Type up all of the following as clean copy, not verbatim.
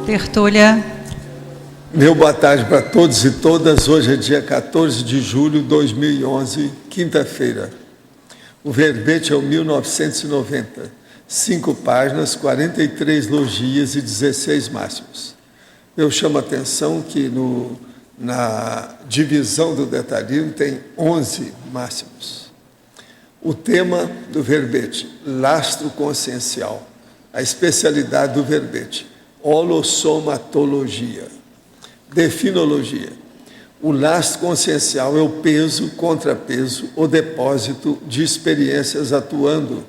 Tertúlia. Meu boa tarde para todos e todas. Hoje é dia 14 de julho de 2011, quinta-feira. O verbete é o 1990, 5 páginas, 43 logias e 16 máximos. Eu chamo a atenção que na divisão do detalhismo tem 11 máximos. O tema do verbete, lastro consciencial. A especialidade do verbete, holossomatologia. Definologia. O lastro consciencial é o peso, contrapeso, o depósito de experiências atuando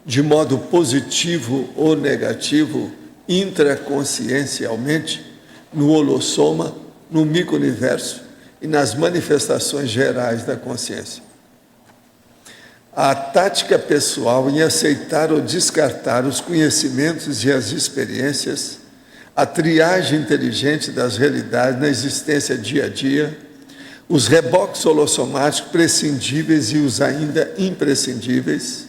de modo positivo ou negativo, intraconsciencialmente, no holossoma, no micro-universo e nas manifestações gerais da consciência. A tática pessoal em aceitar ou descartar os conhecimentos e as experiências, a triagem inteligente das realidades na existência dia a dia, os reboques holossomáticos prescindíveis e os ainda imprescindíveis,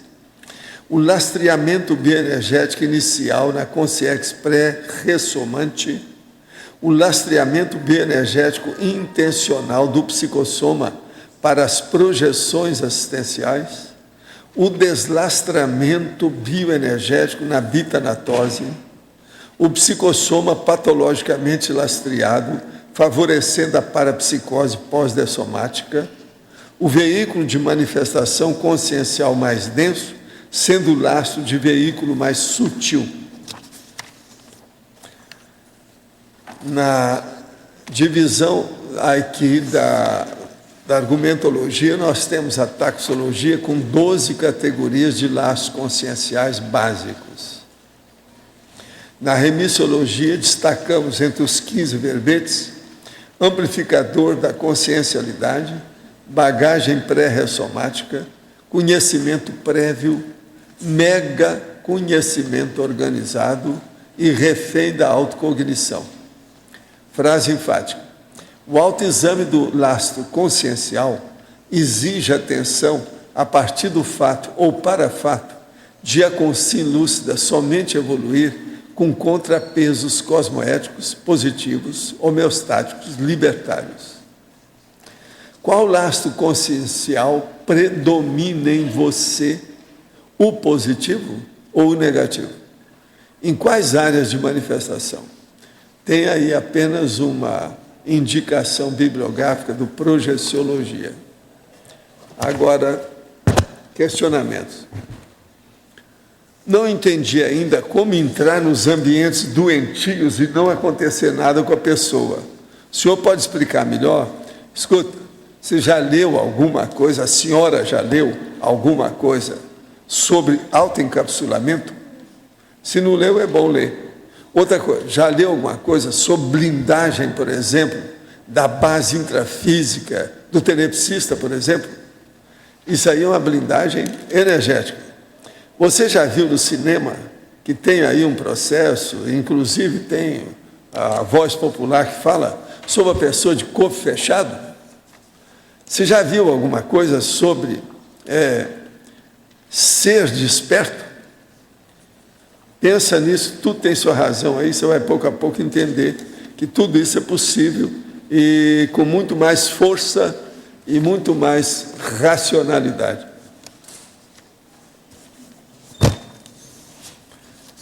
o lastreamento bioenergético inicial na consciência pré-ressomante, o lastreamento bioenergético intencional do psicossoma para as projeções assistenciais, o deslastramento bioenergético na bitanatose, o psicossoma patologicamente lastreado, favorecendo a parapsicose pós-dessomática, o veículo de manifestação consciencial mais denso, sendo o lastro de veículo mais sutil. Na divisão aqui da argumentologia, nós temos a taxologia com 12 categorias de laços conscienciais básicos. Na remissiologia, destacamos entre os 15 verbetes, amplificador da consciencialidade, bagagem pré-ressomática, conhecimento prévio, mega conhecimento organizado e refém da autocognição. Frase enfática. O autoexame do lastro consciencial exige atenção a partir do fato ou para fato de a consciência lúcida somente evoluir com contrapesos cosmoéticos, positivos, homeostáticos, libertários. Qual lastro consciencial predomina em você, o positivo ou o negativo? Em quais áreas de manifestação? Tem aí apenas uma indicação bibliográfica do Projeciologia. Agora, questionamentos. Não entendi ainda como entrar nos ambientes doentios e não acontecer nada com a pessoa. O senhor pode explicar melhor? Escuta, você já leu alguma coisa, a senhora já leu alguma coisa sobre autoencapsulamento? Se não leu, é bom ler. Outra coisa, já leu alguma coisa sobre blindagem, por exemplo, da base intrafísica do tenepsista, por exemplo? Isso aí é uma blindagem energética. Você já viu no cinema que tem aí um processo, inclusive tem a voz popular que fala sobre a pessoa de corpo fechado? Você já viu alguma coisa sobre ser desperto? Pensa nisso, tudo tem sua razão aí, você vai pouco a pouco entender que tudo isso é possível e com muito mais força e muito mais racionalidade.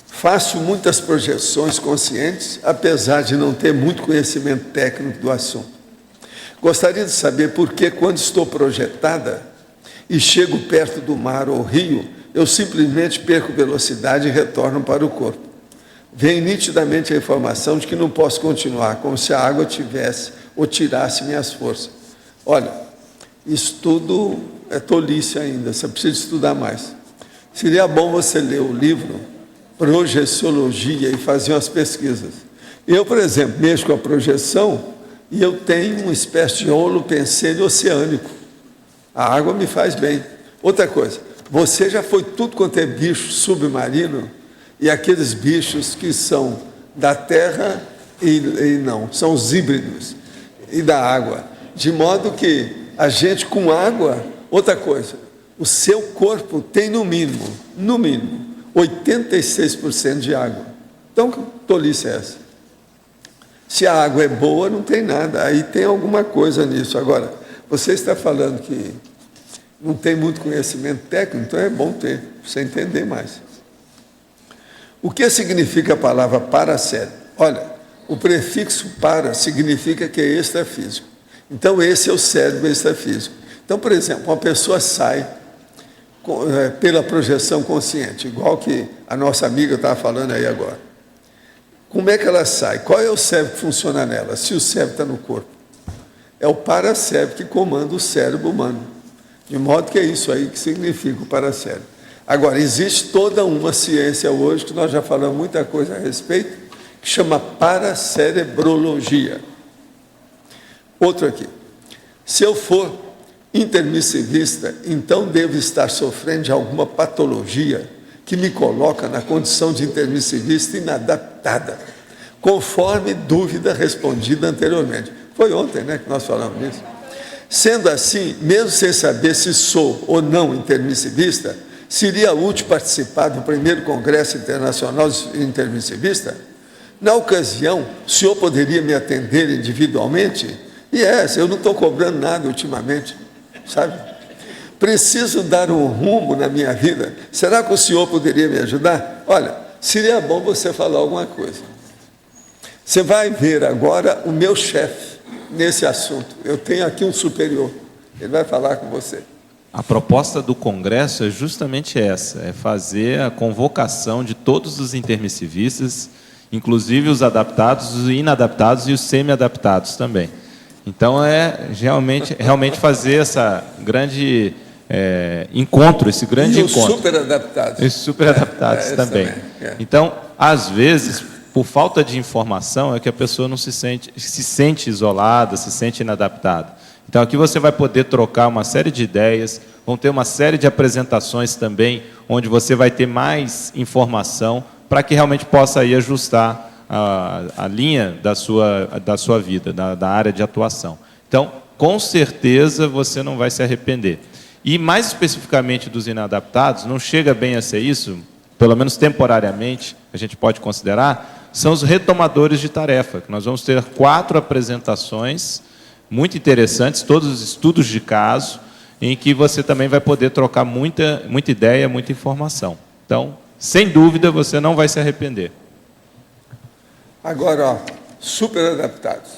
Faço muitas projeções conscientes, apesar de não ter muito conhecimento técnico do assunto. Gostaria de saber por que, quando estou projetada e chego perto do mar ou rio, eu simplesmente perco velocidade e retorno para o corpo. Vem nitidamente a informação de que não posso continuar, como se a água tivesse ou tirasse minhas forças. Olha, isso tudo é tolice ainda, você precisa estudar mais. Seria bom você ler o livro Projeciologia e fazer umas pesquisas. Eu, por exemplo, mexo com a projeção e eu tenho uma espécie de holopensene oceânico. A água me faz bem. Outra coisa, você já foi tudo quanto é bicho submarino e aqueles bichos que são da terra e não, são os híbridos e da água. De modo que a gente com água, outra coisa, o seu corpo tem no mínimo, 86% de água. Então, que tolice é essa? Se a água é boa, não tem nada. Aí tem alguma coisa nisso. Agora, você está falando que não tem muito conhecimento técnico, então é bom ter, para você entender mais. O que significa a palavra paracérebro? Olha, o prefixo para significa que é extrafísico. Então, esse é o cérebro extrafísico. Então, por exemplo, uma pessoa sai pela projeção consciente, igual que a nossa amiga estava falando aí agora. Como é que ela sai? Qual é o cérebro que funciona nela, se o cérebro está no corpo? É o paracérebro que comanda o cérebro humano. De modo que é isso aí que significa o paracérebro. Agora, existe toda uma ciência hoje, que nós já falamos muita coisa a respeito, que chama paracerebrologia. Outro aqui. Se eu for intermissivista, então devo estar sofrendo de alguma patologia que me coloca na condição de intermissivista inadaptada, conforme dúvida respondida anteriormente. Foi ontem, né, que nós falamos disso. Sendo assim, mesmo sem saber se sou ou não intermissivista, seria útil participar do primeiro Congresso Internacional Intermissivista? Na ocasião, o senhor poderia me atender individualmente? Eu não estou cobrando nada ultimamente, sabe? Preciso dar um rumo na minha vida. Será que o senhor poderia me ajudar? Olha, seria bom você falar alguma coisa. Você vai ver agora o meu chefe nesse assunto. Eu tenho aqui um superior. Ele vai falar com você. A proposta do Congresso é justamente essa, é fazer a convocação de todos os intermissivistas, inclusive os adaptados, os inadaptados e os semi-adaptados também. Então, é realmente fazer essa grande encontro, esse grande encontro. E os super-adaptados. Os super-adaptados também. Então, às vezes, por falta de informação, é que a pessoa não se sente isolada, se sente inadaptada. Então, aqui você vai poder trocar uma série de ideias, vão ter uma série de apresentações também, onde você vai ter mais informação para que realmente possa aí ajustar a linha da sua vida, da área de atuação. Então, com certeza, você não vai se arrepender. E, mais especificamente dos inadaptados, não chega bem a ser isso, pelo menos temporariamente, a gente pode considerar, são os retomadores de tarefa. Nós vamos ter 4 apresentações muito interessantes, todos os estudos de caso, em que você também vai poder trocar muita ideia, muita informação. Então, sem dúvida, você não vai se arrepender. Agora, ó, super adaptados.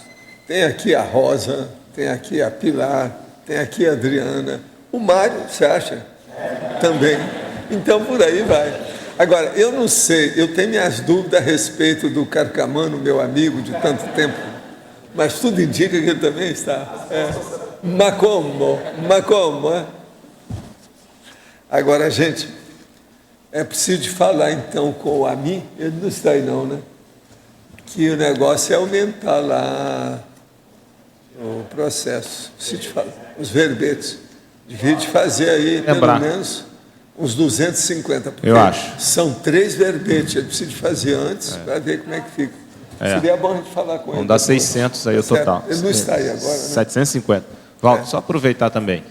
Tem aqui a Rosa, tem aqui a Pilar, tem aqui a Adriana. O Mário, você acha? Também. Então, por aí vai. Agora, eu não sei, eu tenho minhas dúvidas a respeito do Carcamano, meu amigo de tanto tempo, mas tudo indica que ele também está. Mas como? Agora, gente, é preciso falar então com o Ami, ele não está aí não, né? Que o negócio é aumentar lá o processo. Preciso te falar, os verbetes. Devia de fazer aí, pelo menos, uns 250. Eu acho. São 3 verbetes, ele precisa de fazer antes para ver como é que fica. Seria bom a gente falar com ele. Vamos dar 600 aí o total. Ele não está aí agora, né? 750. Valdo, só aproveitar também.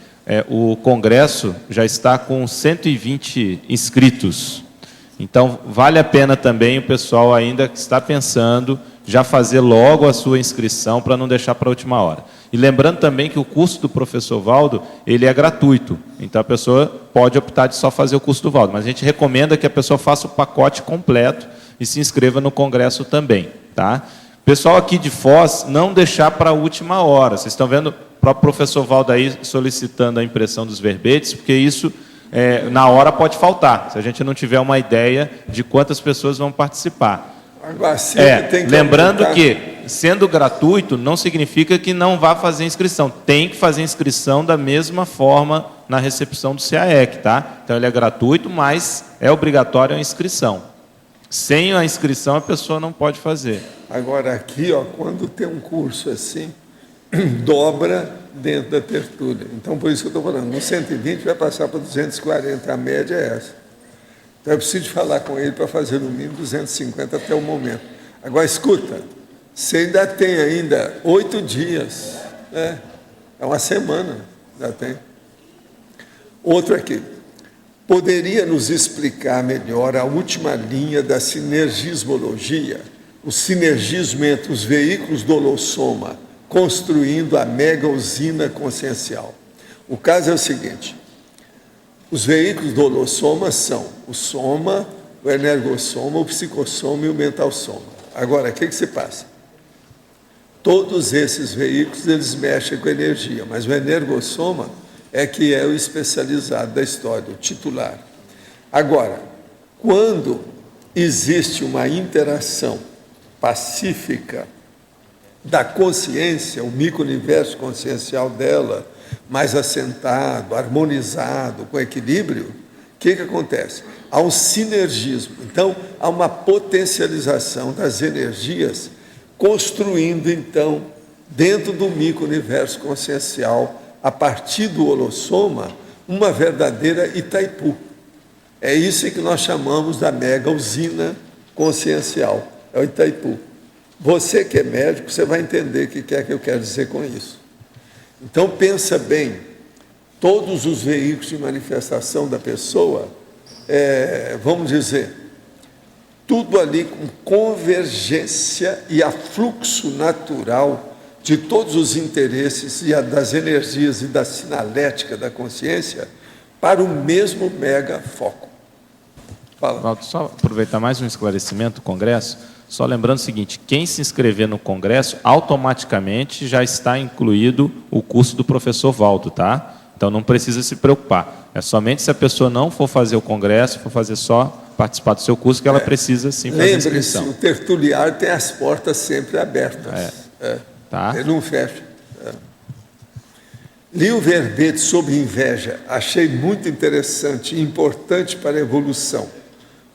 O Congresso já está com 120 inscritos. Então, vale a pena também o pessoal ainda que está pensando já fazer logo a sua inscrição para não deixar para a última hora. E lembrando também que o curso do professor Valdo, ele é gratuito. Então, a pessoa pode optar de só fazer o curso do Valdo. Mas a gente recomenda que a pessoa faça o pacote completo e se inscreva no Congresso também. Tá? Pessoal aqui de Foz, não deixar para a última hora. Vocês estão vendo o próprio professor Valdo aí solicitando a impressão dos verbetes, porque isso, na hora, pode faltar, se a gente não tiver uma ideia de quantas pessoas vão participar. Lembrando que, sendo gratuito, não significa que não vá fazer inscrição. Tem que fazer inscrição da mesma forma na recepção do CAEC, tá? Então, ele é gratuito, mas é obrigatório a inscrição. Sem a inscrição, a pessoa não pode fazer. Agora, aqui, ó, quando tem um curso assim, dobra dentro da tertúlia. Então, por isso que eu estou falando, no 120 vai passar para 240, a média é essa. Então, eu preciso falar com ele para fazer no mínimo 250 até o momento. Agora, escuta, você ainda tem 8 dias, né? É uma semana, já tem. Outro aqui. Poderia nos explicar melhor a última linha da sinergismologia, o sinergismo entre os veículos do holossoma, construindo a mega usina consciencial. O caso é o seguinte: os veículos do holossoma são o soma, o energossoma, o psicossoma e o mentalsoma. Agora, o que se passa? Todos esses veículos, eles mexem com energia, mas o energossoma é que é o especializado da história, o titular. Agora, quando existe uma interação pacífica da consciência, o micro-universo consciencial dela, mais assentado, harmonizado, com equilíbrio, o que acontece? Há um sinergismo. Então, há uma potencialização das energias, construindo, então, dentro do micro-universo consciencial, a partir do holossoma, uma verdadeira Itaipu. É isso que nós chamamos da mega usina consciencial, é o Itaipu. Você que é médico, você vai entender o que é que eu quero dizer com isso. Então, pensa bem, todos os veículos de manifestação da pessoa, vamos dizer, tudo ali com convergência e afluxo natural de todos os interesses e das energias e da sinalética da consciência para o mesmo mega foco. Fala. Valdo, só aproveitar mais um esclarecimento do Congresso, só lembrando o seguinte: quem se inscrever no Congresso, automaticamente já está incluído o curso do professor Valdo, tá? Então não precisa se preocupar. É somente se a pessoa não for fazer o Congresso, for fazer só participar do seu curso, que ela precisa sim fazer a inscrição. Lembre-se, o tertuliário tem as portas sempre abertas. Tá? Ele não fecha. Li o verbete sobre inveja, achei muito interessante e importante para a evolução.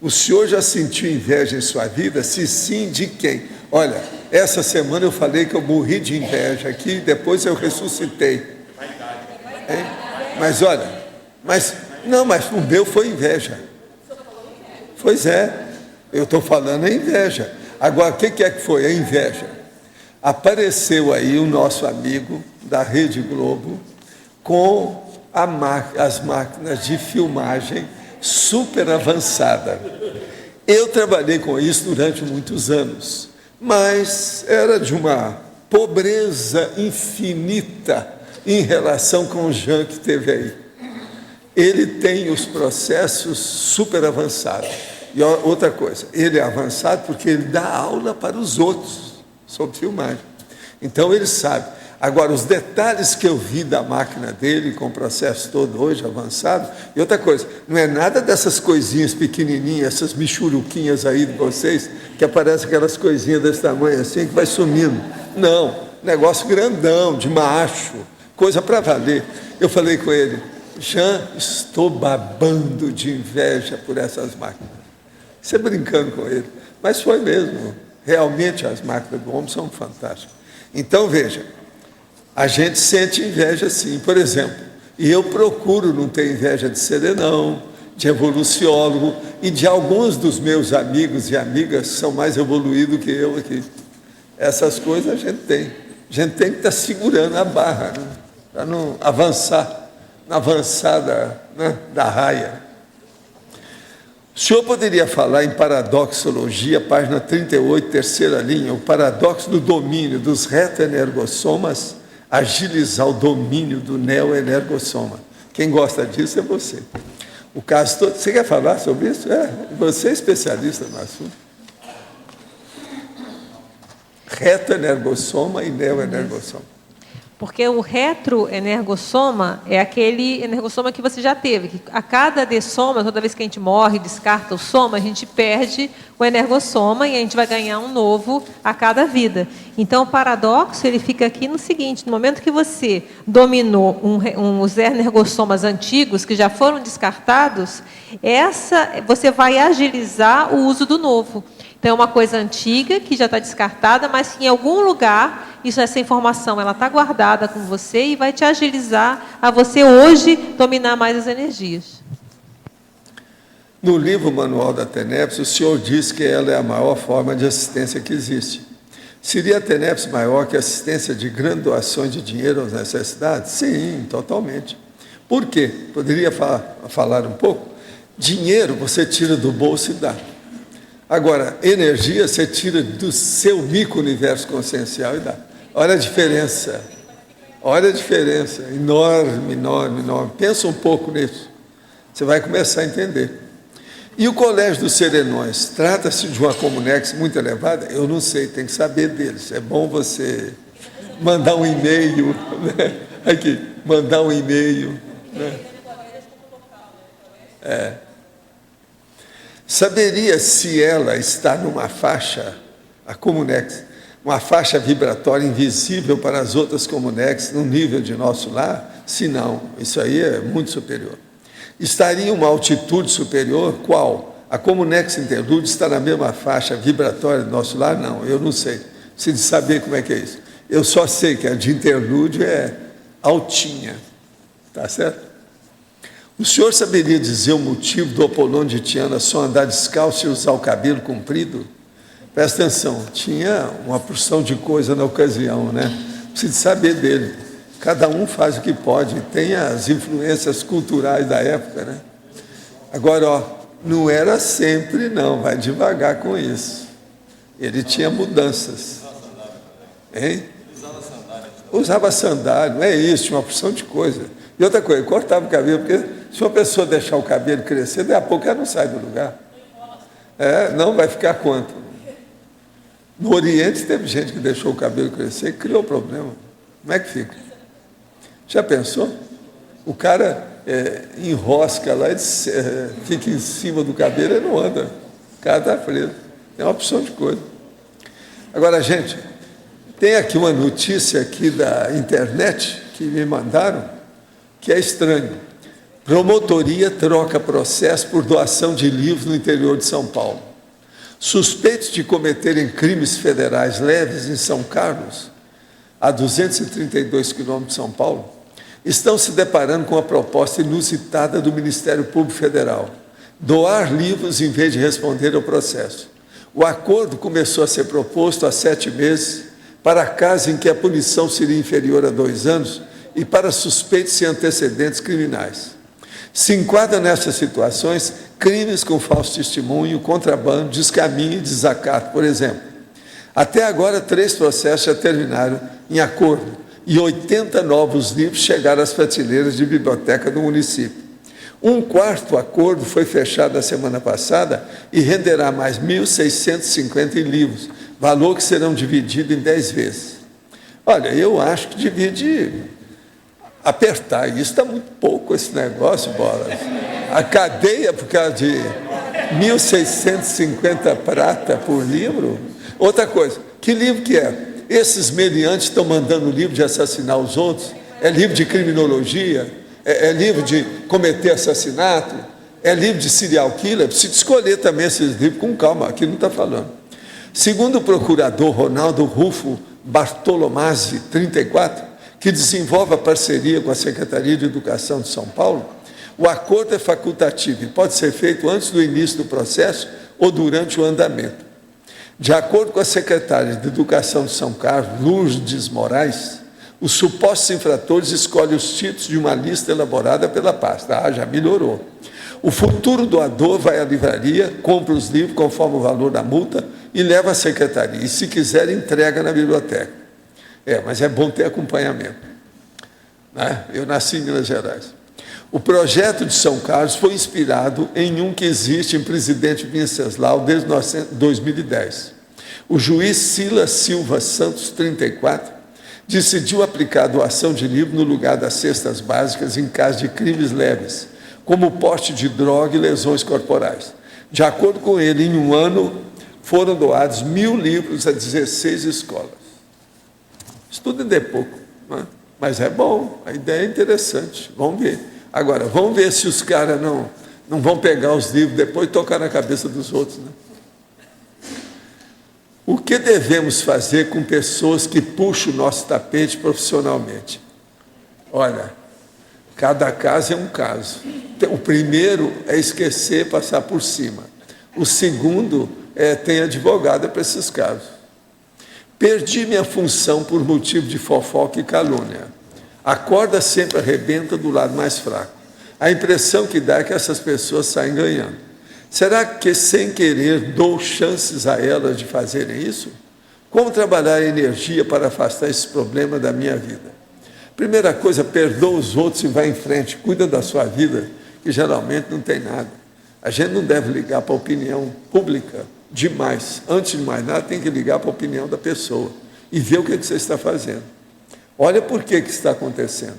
O senhor já sentiu inveja em sua vida? Se sim, de quem? Olha, essa semana eu falei que eu morri de inveja aqui, depois eu ressuscitei. Hein? Mas olha, mas o meu foi inveja. Pois é, eu estou falando é inveja. Agora, o que é que foi a inveja? Apareceu aí o nosso amigo da Rede Globo com as máquinas de filmagem super avançada. Eu trabalhei com isso durante muitos anos, mas era de uma pobreza infinita em relação com o Jean que teve aí. Ele tem os processos super avançados. E outra coisa, ele é avançado porque ele dá aula para os outros sobre filmagem. Então ele sabe. Agora, os detalhes que eu vi da máquina dele, com o processo todo hoje avançado, e outra coisa, não é nada dessas coisinhas pequenininhas, essas michuruquinhas aí de vocês, que aparecem aquelas coisinhas desse tamanho assim, que vai sumindo. Não, negócio grandão, de macho, coisa para valer. Eu falei com ele: Jean, estou babando de inveja por essas máquinas. Você brincando com ele, mas foi mesmo. Realmente as máquinas do homem são fantásticas. Então, veja, a gente sente inveja sim, por exemplo, e eu procuro não ter inveja de serenão, de evoluciólogo e de alguns dos meus amigos e amigas que são mais evoluídos que eu aqui. Essas coisas a gente tem que estar segurando a barra, né, para não avançar, na avançada, né, da raia. O senhor poderia falar em paradoxologia, página 38, terceira linha, o paradoxo do domínio dos reto-energossomas, agilizar o domínio do neo-energossoma. Quem gosta disso é você. O caso todo, você quer falar sobre isso? Você é especialista no assunto. Reto-energossoma e neo-energossoma. Porque o retroenergossoma é aquele energossoma que você já teve. Que a cada dessoma, toda vez que a gente morre, descarta o soma, a gente perde o energossoma e a gente vai ganhar um novo a cada vida. Então, o paradoxo ele fica aqui no seguinte: no momento que você dominou os energossomas antigos, que já foram descartados, você vai agilizar o uso do novo. Então, é uma coisa antiga que já está descartada, mas que em algum lugar essa informação ela está guardada com você e vai te agilizar a você hoje dominar mais as energias. No livro Manual da TENEPS, o senhor diz que ela é a maior forma de assistência que existe. Seria a TENEPS maior que a assistência de grandes doações de dinheiro às necessidades? Sim, totalmente. Por quê? Poderia falar um pouco? Dinheiro você tira do bolso e dá. Agora, energia você tira do seu micro-universo consciencial e dá. Olha a diferença. Olha a diferença. Enorme, enorme, enorme. Pensa um pouco nisso. Você vai começar a entender. E o Colégio dos Serenões, trata-se de uma Comunex muito elevada? Eu não sei, tem que saber deles. É bom você mandar um e-mail, né? Aqui, mandar um e-mail, né? Saberia se ela está numa faixa, a Comunex, uma faixa vibratória invisível para as outras Comunex, no nível de nosso lar? Se não, isso aí é muito superior. Estaria em uma altitude superior? Qual? A Comunex Interlúdio está na mesma faixa vibratória do nosso lar? Não, eu não sei. Preciso saber como é que é isso. Eu só sei que a de Interlúdio é altinha. Tá certo? O senhor saberia dizer o motivo do Apolônio de Tiana só andar descalço e usar o cabelo comprido? Presta atenção, tinha uma porção de coisa na ocasião, né? Preciso saber dele. Cada um faz o que pode, tem as influências culturais da época, né? Agora, ó, não era sempre, não, vai devagar com isso. Ele tinha mudanças. Hein? Usava sandália, não é isso, tinha uma porção de coisa. E outra coisa, cortava o cabelo, porque se uma pessoa deixar o cabelo crescer, daí a pouco ela não sai do lugar. Não vai ficar quanto? No Oriente teve gente que deixou o cabelo crescer e criou problema. Como é que fica? Já pensou? O cara enrosca lá, fica em cima do cabelo e não anda. O cara está preso. É uma opção de coisa. Agora, gente, tem aqui uma notícia aqui da internet que me mandaram, que é estranho. Promotoria troca processo por doação de livros no interior de São Paulo. Suspeitos de cometerem crimes federais leves em São Carlos, a 232 quilômetros de São Paulo, estão se deparando com a proposta inusitada do Ministério Público Federal: doar livros em vez de responder ao processo. O acordo começou a ser proposto há 7 meses para casos em que a punição seria inferior a 2 anos e para suspeitos sem antecedentes criminais. Se enquadra nessas situações crimes com falso testemunho, contrabando, descaminho e desacato, por exemplo. Até agora, 3 processos já terminaram em acordo e 80 novos livros chegaram às prateleiras de biblioteca do município. Um quarto acordo foi fechado na semana passada e renderá mais 1.650 livros, valor que serão divididos em 10 vezes. Olha, eu acho que divide, apertar, isso está muito pouco esse negócio, Bola. A cadeia, por causa de 1.650 prata por livro. Outra coisa, que livro que é? Esses meliantes estão mandando livro de assassinar os outros? É livro de criminologia? É livro de cometer assassinato? É livro de serial killer? Precisa escolher também esses livros com calma, aqui não está falando. Segundo o procurador Ronaldo Rufo Bartolomazzi, 34, que desenvolve a parceria com a Secretaria de Educação de São Paulo, o acordo é facultativo e pode ser feito antes do início do processo ou durante o andamento. De acordo com a secretária de Educação de São Carlos, Lourdes Moraes, os supostos infratores escolhem os títulos de uma lista elaborada pela pasta. Já melhorou. O futuro doador vai à livraria, compra os livros conforme o valor da multa e leva à secretaria. E, se quiser, entrega na biblioteca. Mas é bom ter acompanhamento. Né? Eu nasci em Minas Gerais. O projeto de São Carlos foi inspirado em um que existe em Presidente Venceslau desde 2010. O juiz Silas Silva Santos, 34, decidiu aplicar a doação de livro no lugar das cestas básicas em caso de crimes leves, como porte de droga e lesões corporais. De acordo com ele, em um ano foram doados 1.000 livros a 16 escolas. Isso tudo ainda é pouco, né? Mas é bom, a ideia é interessante, vamos ver. Agora, vamos ver se os caras não vão pegar os livros depois e tocar na cabeça dos outros, né? O que devemos fazer com pessoas que puxam o nosso tapete profissionalmente? Olha, cada caso é um caso. O primeiro é esquecer, passar por cima. O segundo tem advogada para esses casos. Perdi minha função por motivo de fofoca e calúnia. A corda sempre arrebenta do lado mais fraco. A impressão que dá é que essas pessoas saem ganhando. Será que, sem querer, dou chances a elas de fazerem isso? Como trabalhar a energia para afastar esse problema da minha vida? Primeira coisa, perdoa os outros e vai em frente. Cuida da sua vida, que geralmente não tem nada. A gente não deve ligar para a opinião pública demais. Antes de mais nada, tem que ligar para a opinião da pessoa e ver o que você está fazendo. Olha por que está acontecendo.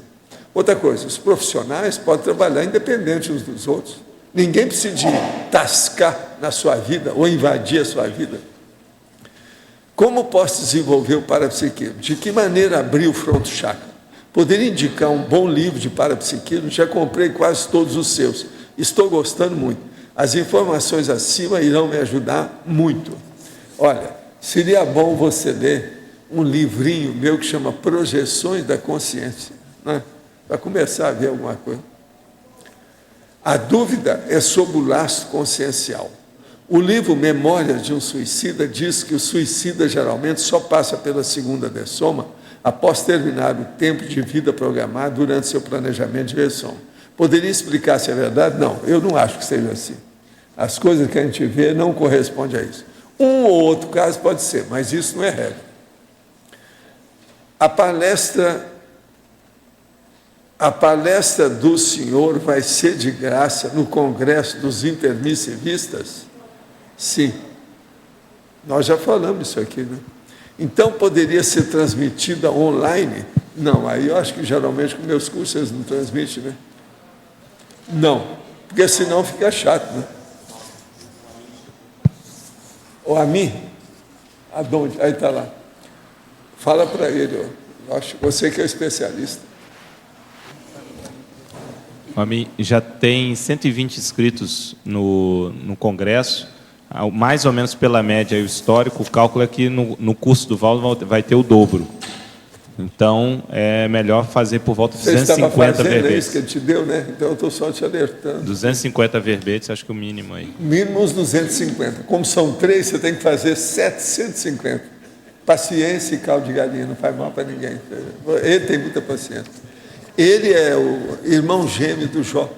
Outra coisa, os profissionais podem trabalhar independente uns dos outros. Ninguém precisa de tascar na sua vida ou invadir a sua vida. Como posso desenvolver o parapsiquismo? De que maneira abrir o fronto chakra? Poderia indicar um bom livro de parapsiquismo? Já comprei quase todos os seus. Estou gostando muito. As informações acima irão me ajudar muito. Olha, seria bom você ler um livrinho meu que chama Projeções da Consciência, né? Para começar a ver alguma coisa. A dúvida é sobre o lastro consciencial. O livro Memórias de um Suicida diz que o suicida geralmente só passa pela segunda dessoma após terminar o tempo de vida programado durante seu planejamento de ressoma. Poderia explicar se é verdade? Não, eu não acho que seja assim. As coisas que a gente vê não correspondem a isso. Um ou outro caso pode ser, mas isso não é regra. A palestra do senhor vai ser de graça no Congresso dos Intermissivistas? Sim. Nós já falamos isso aqui, né? Então, poderia ser transmitida online? Não, aí eu acho que geralmente com meus cursos eles não transmitem, né? Não, porque senão fica chato, né? Ou a mim? Aonde? Aí está lá. Fala para ele, ó. Acho que você que é especialista. A mim já tem 120 inscritos no Congresso, mais ou menos pela média o histórico, o cálculo é que no curso do Valdo vai ter o dobro. Então, é melhor fazer por volta de 250 verbetes. É isso que ele te deu, né? Então, eu estou só te alertando. 250 verbetes, acho que é o mínimo aí. Mínimo uns 250. Como são 3, você tem que fazer 750. Paciência e caldo de galinha, não faz mal para ninguém. Ele tem muita paciência. Ele é o irmão gêmeo do Jó,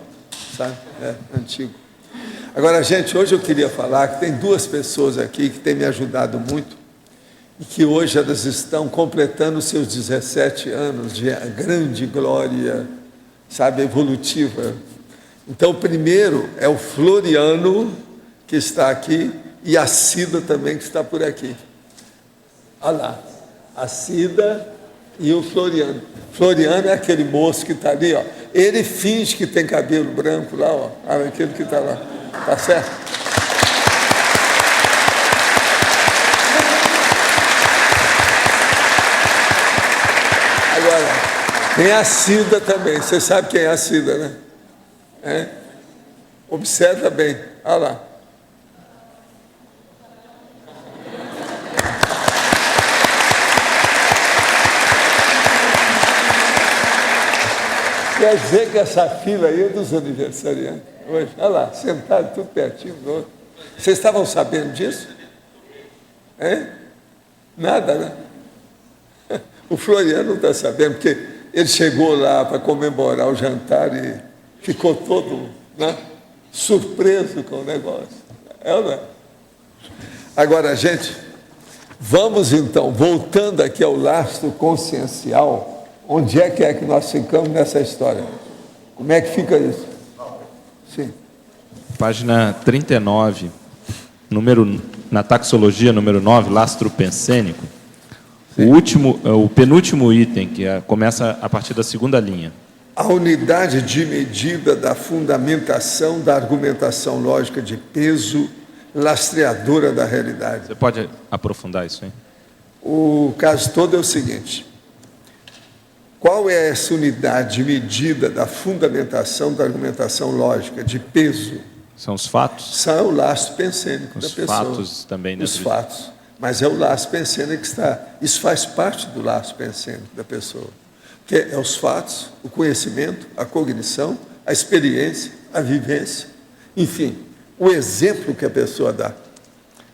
sabe? É, antigo. Agora, gente, hoje eu queria falar que tem duas pessoas aqui que têm me ajudado muito e que hoje elas estão completando seus 17 anos de grande glória, sabe, evolutiva. Então, o primeiro é o Floriano, que está aqui, e a Cida também, que está por aqui. Olha lá, a Cida e o Floriano. Floriano é aquele moço que está ali, ó. Ele finge que tem cabelo branco lá, ó. Aquele que está lá. Tá certo? Agora, tem a Cida também. Você sabe quem é a Cida, né? É? Observa bem. Olha lá. Quer dizer que essa fila aí é dos aniversariantes hoje. Olha lá, sentado tudo pertinho do outro. Vocês estavam sabendo disso? Hein? Nada, né? O Floriano não está sabendo, porque ele chegou lá para comemorar o jantar e ficou todo, né, surpreso com o negócio. É ou não é? Agora, gente, vamos então, voltando aqui ao lastro consciencial. Onde é que nós ficamos nessa história? Como é que fica isso? Sim. Página 39, na taxologia número 9, lastro pensênico. O penúltimo item, que começa a partir da segunda linha. A unidade de medida da fundamentação da argumentação lógica de peso lastreadora da realidade. Você pode aprofundar isso, hein? O caso todo é o seguinte. Qual é essa unidade de medida da fundamentação da argumentação lógica de peso? São os fatos? São o lastro pensênico da pessoa. Os fatos também. Os fatos. Mas é o lastro pensênico que está... Isso faz parte do lastro pensênico da pessoa. Que é os fatos, o conhecimento, a cognição, a experiência, a vivência. Enfim, o exemplo que a pessoa dá.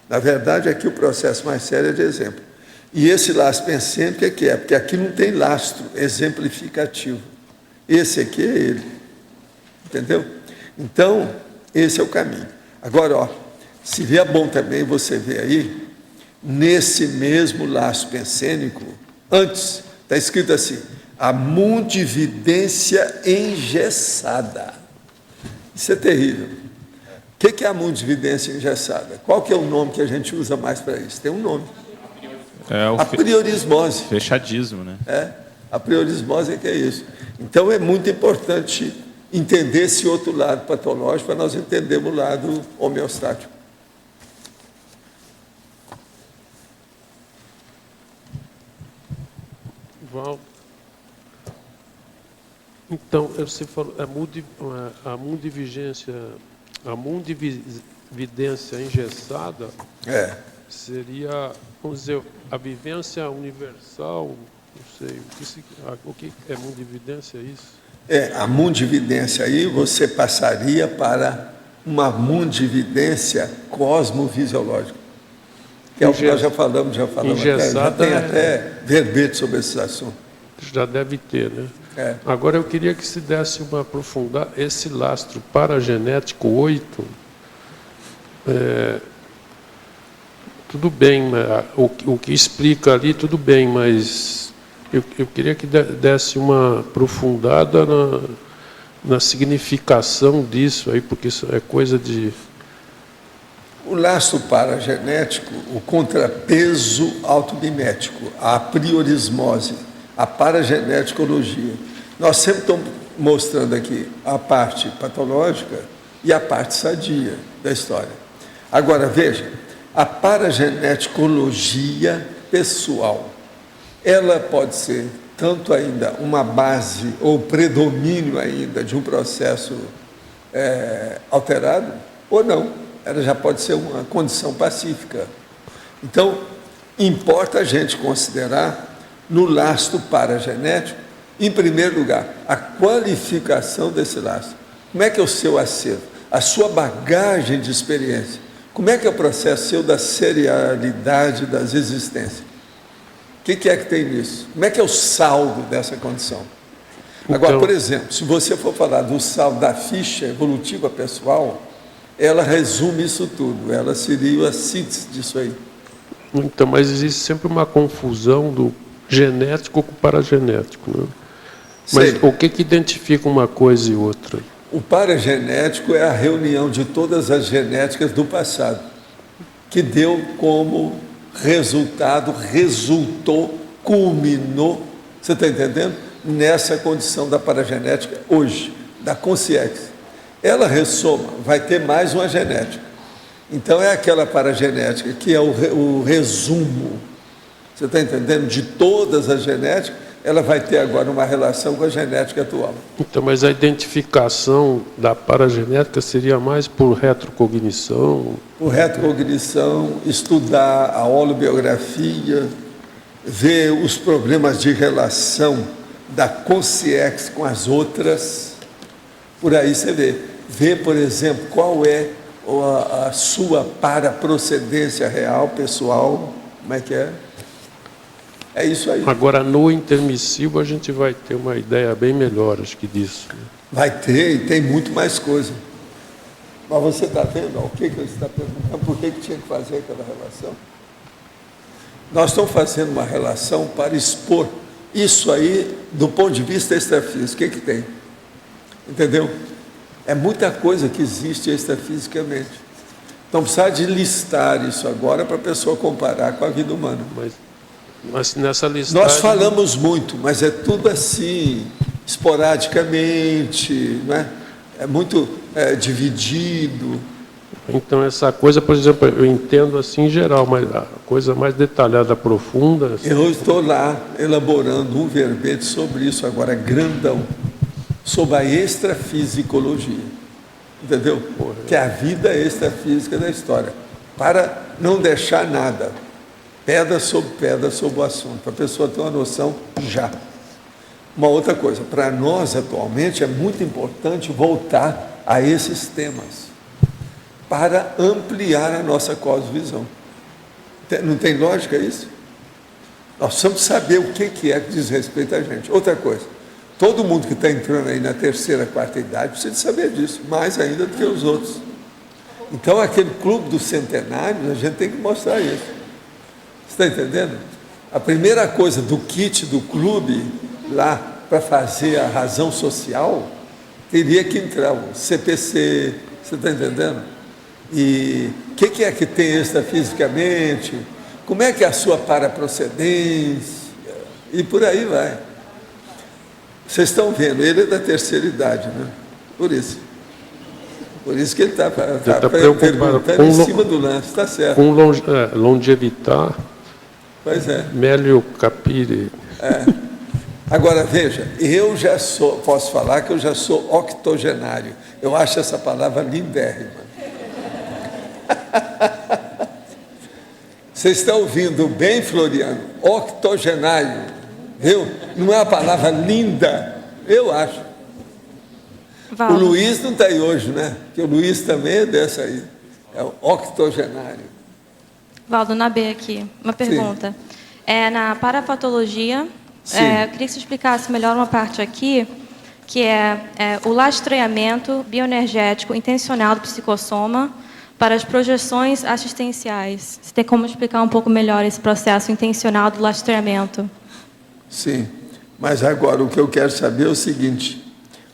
Na verdade, aqui o processo mais sério é de exemplo. E esse lastro pensênico é que é? Porque aqui não tem lastro exemplificativo. Esse aqui é ele. Entendeu? Então, esse é o caminho. Agora, ó, seria bom também você ver aí, nesse mesmo laço pensênico, antes, está escrito assim, a mundividência engessada. Isso é terrível. O que é a mundividência engessada? Qual que é o nome que a gente usa mais para isso? Tem um nome. É o A priorismose. fechadismo, né? A priorismose é que é isso. Então, é muito importante entender esse outro lado patológico para nós entendermos o lado homeostático. Val. Então, você falou, a mundividência engessada seria, vamos dizer, a vivência universal, não sei, o que é mundividência, é isso? A mundividência aí você passaria para uma mundividência cosmovisiológica, que é o que nós já falamos já tem até verbete sobre esse assunto. Já deve ter, né? Agora eu queria que se desse uma aprofundar esse lastro paragenético 8. Tudo bem, o que explica ali, tudo bem, mas eu queria que desse uma aprofundada na significação disso aí, porque isso é coisa de... O lastro paragenético, o contrapeso automimético, a priorismose, a parageneticologia. Nós sempre estamos mostrando aqui a parte patológica e a parte sadia da história. Agora, veja, a parageneticologia pessoal, ela pode ser tanto ainda uma base ou predomínio ainda de um processo alterado, ou não. Ela já pode ser uma condição pacífica. Então, importa a gente considerar no lastro paragenético, em primeiro lugar, a qualificação desse lastro. Como é que é o seu acervo? A sua bagagem de experiência. Como é que é o processo seu da serialidade das existências? O que é que tem nisso? Como é que é o saldo dessa condição? Agora, por exemplo, se você for falar do saldo da ficha evolutiva pessoal, ela resume isso tudo, ela seria a síntese disso aí. Então, mas existe sempre uma confusão do genético com o paragenético, né? Mas o que identifica uma coisa e outra? O paragenético é a reunião de todas as genéticas do passado, que deu como resultado, culminou, você está entendendo? Nessa condição da paragenética hoje, da consciência. Ela ressoma, vai ter mais uma genética. Então, é aquela paragenética que é o resumo, você está entendendo? De todas as genéticas, ela vai ter agora uma relação com a genética atual. Então, mas a identificação da paragenética seria mais por retrocognição? Por retrocognição, estudar a holobiografia, ver os problemas de relação da consciência com as outras. Por aí você vê. Vê, por exemplo, qual é a sua paraprocedência real, pessoal, como é que é? É isso aí. Agora, no intermissivo, a gente vai ter uma ideia bem melhor, acho que disso. Vai ter, e tem muito mais coisa. Mas você está vendo o que você está perguntando? Por que tinha que fazer aquela relação? Nós estamos fazendo uma relação para expor isso aí do ponto de vista extrafísico. O que tem? Entendeu? É muita coisa que existe extrafisicamente. Então, precisa de listar isso agora para a pessoa comparar com a vida humana. Mas nessa listagem... Nós falamos muito, mas é tudo assim, esporadicamente, não é? É muito dividido. Então, essa coisa, por exemplo, eu entendo assim em geral, mas a coisa mais detalhada, profunda... Assim... Eu estou lá elaborando um verbete sobre isso agora, grandão, sobre a extrafisicologia, entendeu? Que é a vida extrafísica da história, para não deixar nada, pedra sobre o assunto, para a pessoa ter uma noção já. Uma outra coisa, para nós atualmente é muito importante voltar a esses temas, para ampliar a nossa cosmovisão. Não tem lógica isso? Nós precisamos saber o que é que diz respeito a gente. Outra coisa, todo mundo que está entrando aí na terceira, quarta idade precisa saber disso, mais ainda do que os outros. Então, aquele clube dos centenários, a gente tem que mostrar isso. Você está entendendo? A primeira coisa do kit do clube, lá, para fazer a razão social, teria que entrar o CPC, você está entendendo? E o que é que tem extrafisicamente? Como é que é a sua paraprocedência? E por aí vai. Vocês estão vendo, ele é da terceira idade, né? Por isso que ele está perguntando em cima do lance, está certo. Com longevitar, pois é. Mélio Capire. Agora, veja, eu já sou, posso falar que eu já sou octogenário. Eu acho essa palavra lindérrima. Vocês estão ouvindo bem, Floriano? Octogenário, viu? Não é uma palavra linda, eu acho. Valdo. O Luiz não está aí hoje, né? Porque o Luiz também é dessa aí. É o octogenário. Valdo, na B aqui, uma pergunta. Na parapatologia, eu queria que você explicasse melhor uma parte aqui, que é o lastreamento bioenergético intencional do psicossoma para as projeções assistenciais. Você tem como explicar um pouco melhor esse processo intencional do lastreamento? Sim, mas agora o que eu quero saber é o seguinte,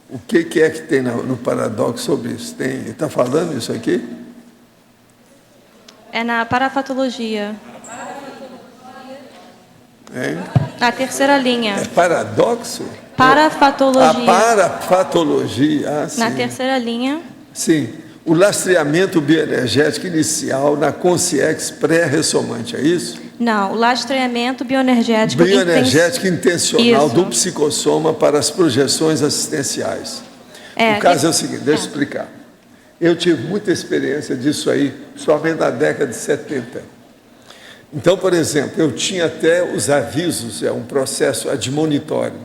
o que é que tem no paradoxo sobre isso? Está falando isso aqui? É na parapatologia. Hein? Na terceira linha. É paradoxo? Parafatologia. A parafatologia, sim. Na terceira linha. Sim, o lastreamento bioenergético inicial na consciex pré-ressomante, é isso? Não, o lastreamento bioenergético intencional isso. do psicossoma para as projeções assistenciais. O caso é o seguinte, deixa eu explicar. Eu tive muita experiência disso aí, somente na década de 70. Então, por exemplo, eu tinha até os avisos, um processo admonitório,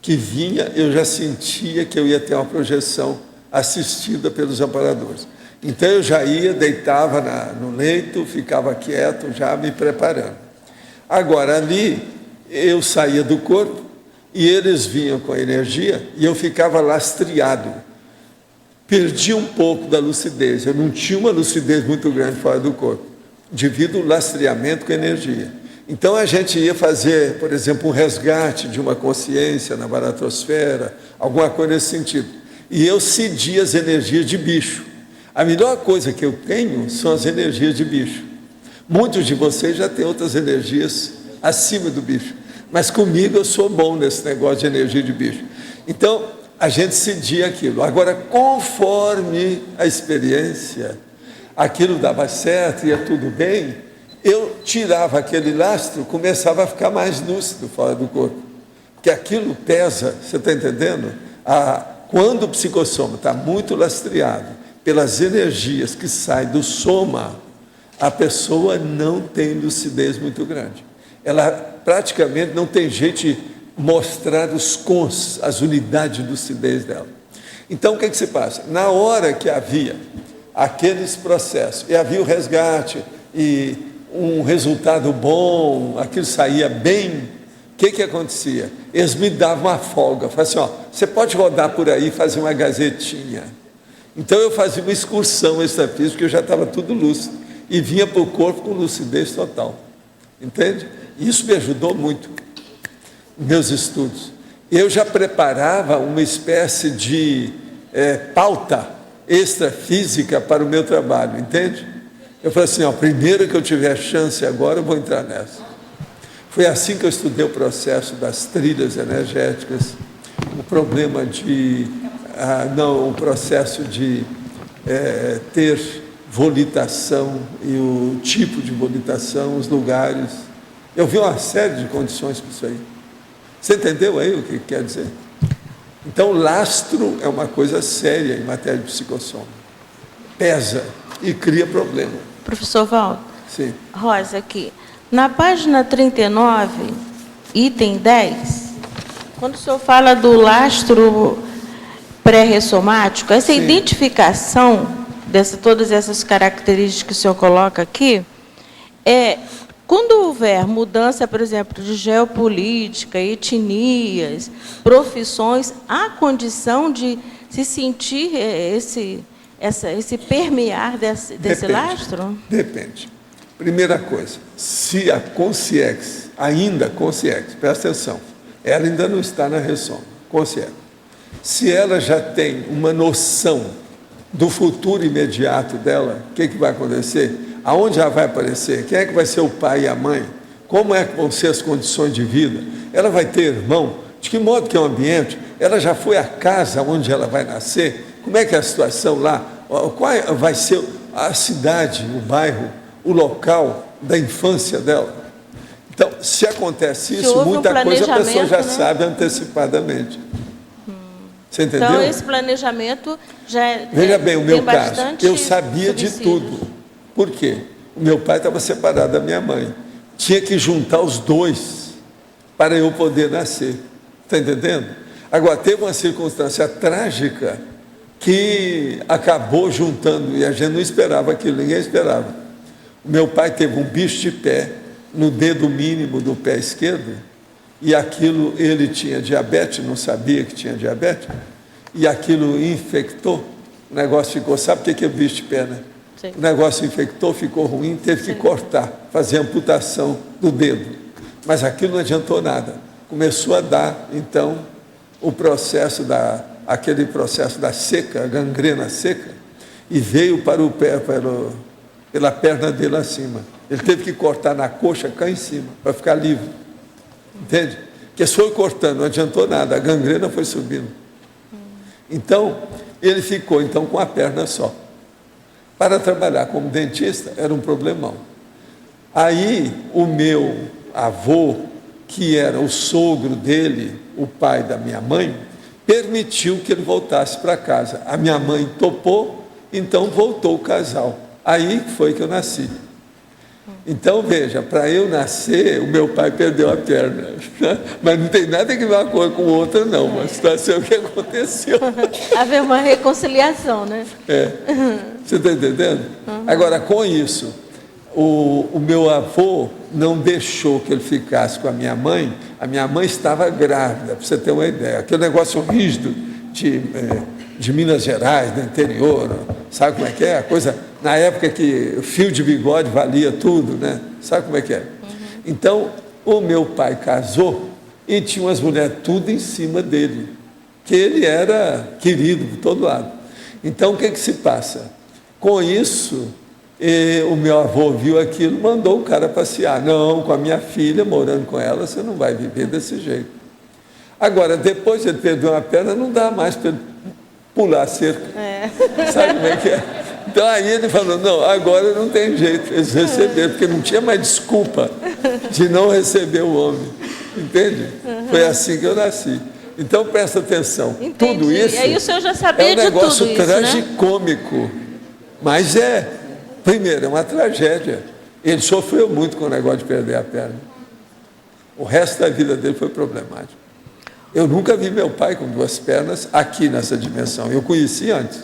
que vinha, eu já sentia que eu ia ter uma projeção assistida pelos amparadores. Então, eu já ia, deitava no leito, ficava quieto, já me preparando. Agora, ali, eu saía do corpo e eles vinham com a energia e eu ficava lastreado. Perdi um pouco da lucidez, eu não tinha uma lucidez muito grande fora do corpo, devido ao lastreamento com energia. Então, a gente ia fazer, por exemplo, um resgate de uma consciência na baratrosfera, alguma coisa nesse sentido. E eu cedia as energias de bicho. A melhor coisa que eu tenho são as energias de bicho. Muitos de vocês já têm outras energias acima do bicho. Mas comigo eu sou bom nesse negócio de energia de bicho. Então, a gente cedia aquilo. Agora, conforme a experiência, aquilo dava certo, ia tudo bem, eu tirava aquele lastro, começava a ficar mais lúcido fora do corpo. Porque aquilo pesa, você está entendendo? Quando o psicossoma está muito lastreado pelas energias que saem do soma, a pessoa não tem lucidez muito grande. Ela praticamente não tem jeito de mostrar os cons, as unidades de lucidez dela. Então, o que se passa? Na hora que havia aqueles processos, e havia o resgate, e um resultado bom, aquilo saía bem, o que acontecia? Eles me davam uma folga, falavam assim, você pode rodar por aí e fazer uma gazetinha. Então eu fazia uma excursão extrafísica, porque eu já estava tudo lúcido, e vinha para o corpo com lucidez total, entende? Isso me ajudou muito, meus estudos. Eu já preparava uma espécie de pauta extrafísica para o meu trabalho, entende? Eu falei assim, primeiro que eu tiver chance agora, eu vou entrar nessa. Foi assim que eu estudei o processo das trilhas energéticas, o problema o processo de ter volitação e o tipo de volitação, os lugares. Eu vi uma série de condições com isso aí. Você entendeu aí o que quer dizer? Então, lastro é uma coisa séria em matéria de psicossoma. Pesa e cria problema. Professor Valdo. Sim. Rosa, aqui. Na página 39, item 10, quando o senhor fala do lastro pré-ressomático, essa Sim. identificação todas essas características que o senhor coloca aqui, quando houver mudança, por exemplo, de geopolítica, etnias, profissões, há condição de se sentir esse permear desse Depende. lastro? Depende. Primeira coisa, se a Consciex, presta atenção, ela ainda não está na ressoma, Consciex. Se ela já tem uma noção do futuro imediato dela, o que vai acontecer? Aonde ela vai aparecer? Quem é que vai ser o pai e a mãe? Como é que vão ser as condições de vida? Ela vai ter irmão? De que modo que é o ambiente? Ela já foi à casa onde ela vai nascer? Como é que é a situação lá? Qual vai ser a cidade, o bairro, o local da infância dela? Então, se acontece isso, muita coisa a pessoa já sabe antecipadamente. Você entendeu? Então, esse planejamento já é... Veja bem, o meu caso, bastante eu sabia de tudo. Por quê? O meu pai estava separado da minha mãe. Tinha que juntar os dois para eu poder nascer. Está entendendo? Agora, teve uma circunstância trágica que acabou juntando, e a gente não esperava aquilo, ninguém esperava. O meu pai teve um bicho de pé no dedo mínimo do pé esquerdo, e aquilo, ele tinha diabetes, não sabia que tinha diabetes, e aquilo infectou, o negócio ficou, sabe o que é bicho de pé, né? Sim. O negócio infectou, ficou ruim, teve que cortar, fazer amputação do dedo. Mas aquilo não adiantou nada. Começou a dar, então, o processo aquele processo da seca, a gangrena seca, e veio para o pé, pela perna dele acima. Ele teve que cortar na coxa cá em cima, para ficar livre. Entende? Porque se foi cortando, não adiantou nada, a gangrena foi subindo. Então, ele ficou então com a perna só. Para trabalhar como dentista era um problemão. Aí o meu avô, que era o sogro dele, o pai da minha mãe, permitiu que ele voltasse para casa. A minha mãe topou, então voltou o casal. Aí foi que eu nasci. Então, veja, para eu nascer, o meu pai perdeu a perna. Mas não tem nada que ver uma coisa com outra, não. Uma situação que aconteceu. Haver uma reconciliação, né? Você está entendendo? Agora, com isso, o meu avô não deixou que ele ficasse com a minha mãe. A minha mãe estava grávida, para você ter uma ideia. Aquele negócio rígido de Minas Gerais, do interior, sabe como é que é? A coisa, na época que o fio de bigode valia tudo, né? Sabe como é que é? Então, o meu pai casou e tinha umas mulheres tudo em cima dele, que ele era querido por todo lado. Então, o que se passa? Com isso, o meu avô viu aquilo, mandou o cara passear. Não, com a minha filha, morando com ela, você não vai viver desse jeito. Agora, depois ele perdeu uma perna, não dá mais para ele pular a cerca. Sabe como é que é? Então aí ele falou, não, agora não tem jeito, eles receberam, porque não tinha mais desculpa de não receber o homem. Entende? Foi assim que eu nasci. Então presta atenção. Entendi. Tudo isso Aí o senhor já sabia é um negócio de tudo isso, tragicômico. Mas primeiro, é uma tragédia. Ele sofreu muito com o negócio de perder a perna. O resto da vida dele foi problemático. Eu nunca vi meu pai com duas pernas aqui nessa dimensão. Eu conheci antes.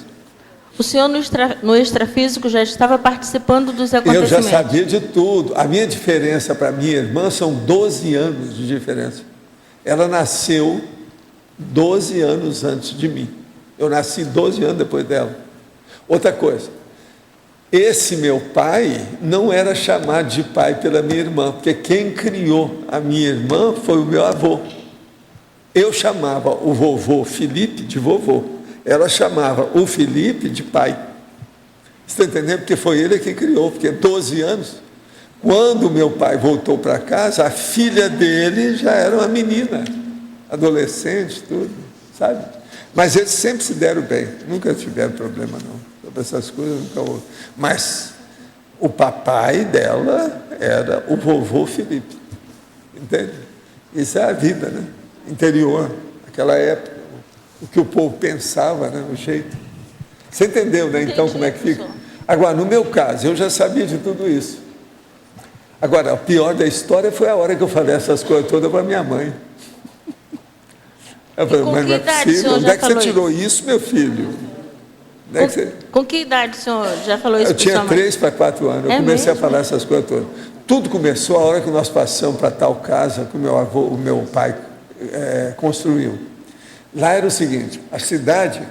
O senhor no extrafísico já estava participando dos acontecimentos? Eu já sabia de tudo. A minha diferença para minha irmã são 12 anos de diferença. Ela nasceu 12 anos antes de mim. Eu nasci 12 anos depois dela. Outra coisa, esse meu pai não era chamado de pai pela minha irmã, porque quem criou a minha irmã foi o meu avô. Eu chamava o vovô Felipe de vovô. Ela chamava o Felipe de pai. Você está entendendo? Porque foi ele que criou, porque 12 anos. Quando meu pai voltou para casa, a filha dele já era uma menina, adolescente, tudo, sabe? Mas eles sempre se deram bem, nunca tiveram problema, não. Sobre essas coisas nunca houve. Mas o papai dela era o vovô Felipe. Entende? Isso é a vida, né? Interior, aquela época, o que o povo pensava, né, o jeito. Você entendeu, né? Então, como é que fica? Agora, no meu caso, eu já sabia de tudo isso. Agora, o pior da história foi a hora que eu falei essas coisas todas para minha mãe. Eu falei, mas não é possível, onde é que você tirou isso, meu filho? Com que idade o senhor já falou isso? Eu tinha 3 para 4 anos, eu comecei a falar essas coisas todas. Tudo começou a hora que nós passamos para tal casa que o meu pai construiu. Lá era o seguinte, a cidade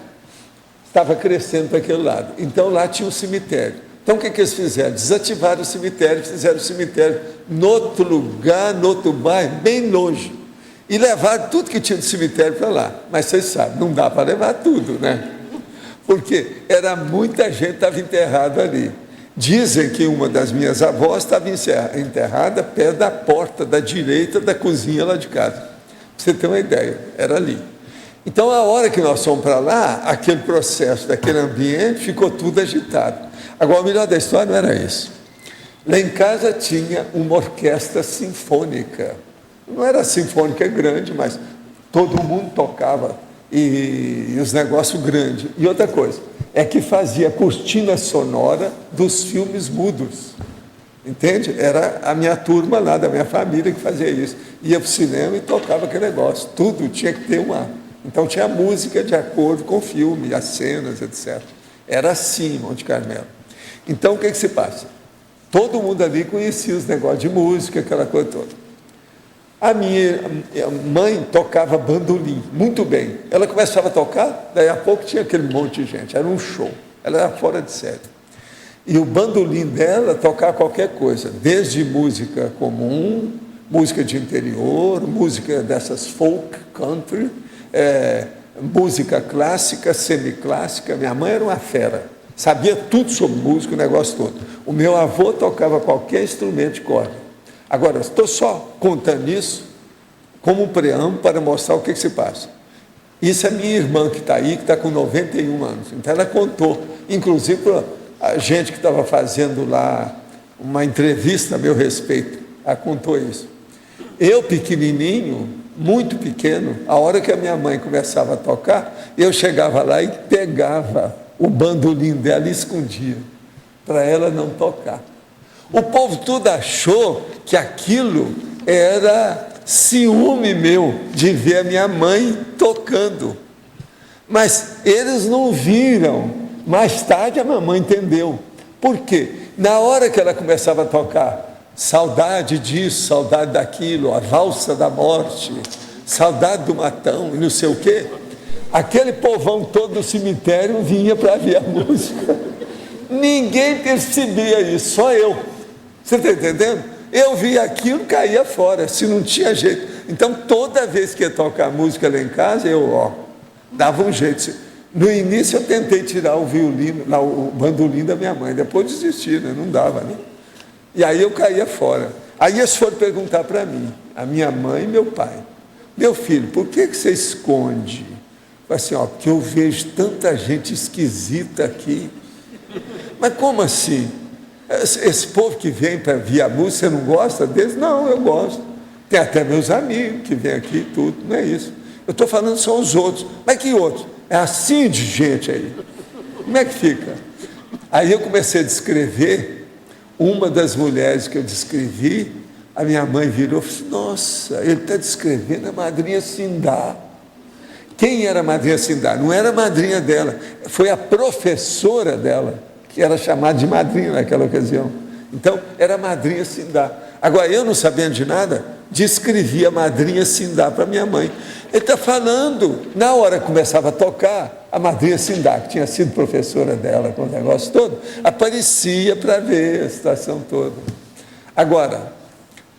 estava crescendo para aquele lado. Então lá tinha um cemitério. Então o que eles fizeram? Desativaram o cemitério, fizeram o cemitério em outro lugar, em outro bairro, bem longe. E levaram tudo que tinha de cemitério para lá. Mas vocês sabem, não dá para levar tudo, né? Porque era muita gente que estava enterrada ali. Dizem que uma das minhas avós estava enterrada perto da porta da direita da cozinha lá de casa. Para você ter uma ideia, era ali. Então, a hora que nós fomos para lá, aquele processo, daquele ambiente, ficou tudo agitado. Agora, o melhor da história não era isso. Lá em casa tinha uma orquestra sinfônica. Não era sinfônica grande, mas todo mundo tocava e os negócios grandes. E outra coisa, é que fazia cortina sonora dos filmes mudos. Entende? Era a minha turma lá, da minha família, que fazia isso. Ia para o cinema e tocava aquele negócio. Tudo tinha que ter um ar. Então tinha música de acordo com o filme, as cenas, etc. Era assim, Monte Carmelo. Então o que se passa? Todo mundo ali conhecia os negócios de música, aquela coisa toda. A minha mãe tocava bandolim, muito bem. Ela começava a tocar, daí a pouco tinha aquele monte de gente, era um show. Ela era fora de série. E o bandolim dela tocava qualquer coisa, desde música comum, música de interior, música dessas folk, country, música clássica, semiclássica. Minha mãe era uma fera, sabia tudo sobre música, o negócio todo. O meu avô tocava qualquer instrumento de corda. Agora, estou só contando isso como um preâmbulo para mostrar o que se passa. Isso é minha irmã que está aí, que está com 91 anos. Então, ela contou, inclusive para a gente que estava fazendo lá uma entrevista a meu respeito. Ela contou isso. Eu, pequenininho, muito pequeno, a hora que a minha mãe começava a tocar, eu chegava lá e pegava o bandolim dela e escondia, para ela não tocar. O povo tudo achou que aquilo era ciúme meu de ver a minha mãe tocando. Mas eles não viram. Mais tarde a mamãe entendeu. Por quê? Na hora que ela começava a tocar, saudade disso, saudade daquilo, a valsa da morte, saudade do matão e não sei o quê, aquele povão todo do cemitério vinha para ver a música. Ninguém percebia isso, só eu. Você está entendendo? Eu via aquilo, caía fora, se não tinha jeito. Então, toda vez que ia tocar música lá em casa, eu dava um jeito. No início, eu tentei tirar o violino, o bandolim da minha mãe, depois desisti, né? Não dava, né? E aí eu caía fora. Aí eles foram perguntar para mim, a minha mãe e meu pai: meu filho, por que você esconde? Eu falei assim, porque eu vejo tanta gente esquisita aqui. Mas como assim? Esse povo que vem para ver a música, você não gosta deles? Não, eu gosto. Tem até meus amigos que vêm aqui e tudo, não é isso. Eu estou falando só os outros. Mas que outros? É assim de gente aí. Como é que fica? Aí eu comecei a descrever uma das mulheres que eu descrevi. A minha mãe virou e falou: nossa, ele está descrevendo a madrinha Sindá. Quem era a madrinha Sindá? Não era a madrinha dela, foi a professora dela, que era chamada de madrinha naquela ocasião. Então, era a madrinha Sindá. Agora, eu não sabendo de nada, descrevi a madrinha Sindá para minha mãe. Ele está falando, na hora que começava a tocar, a madrinha Sindá, que tinha sido professora dela com o negócio todo, aparecia para ver a situação toda. Agora,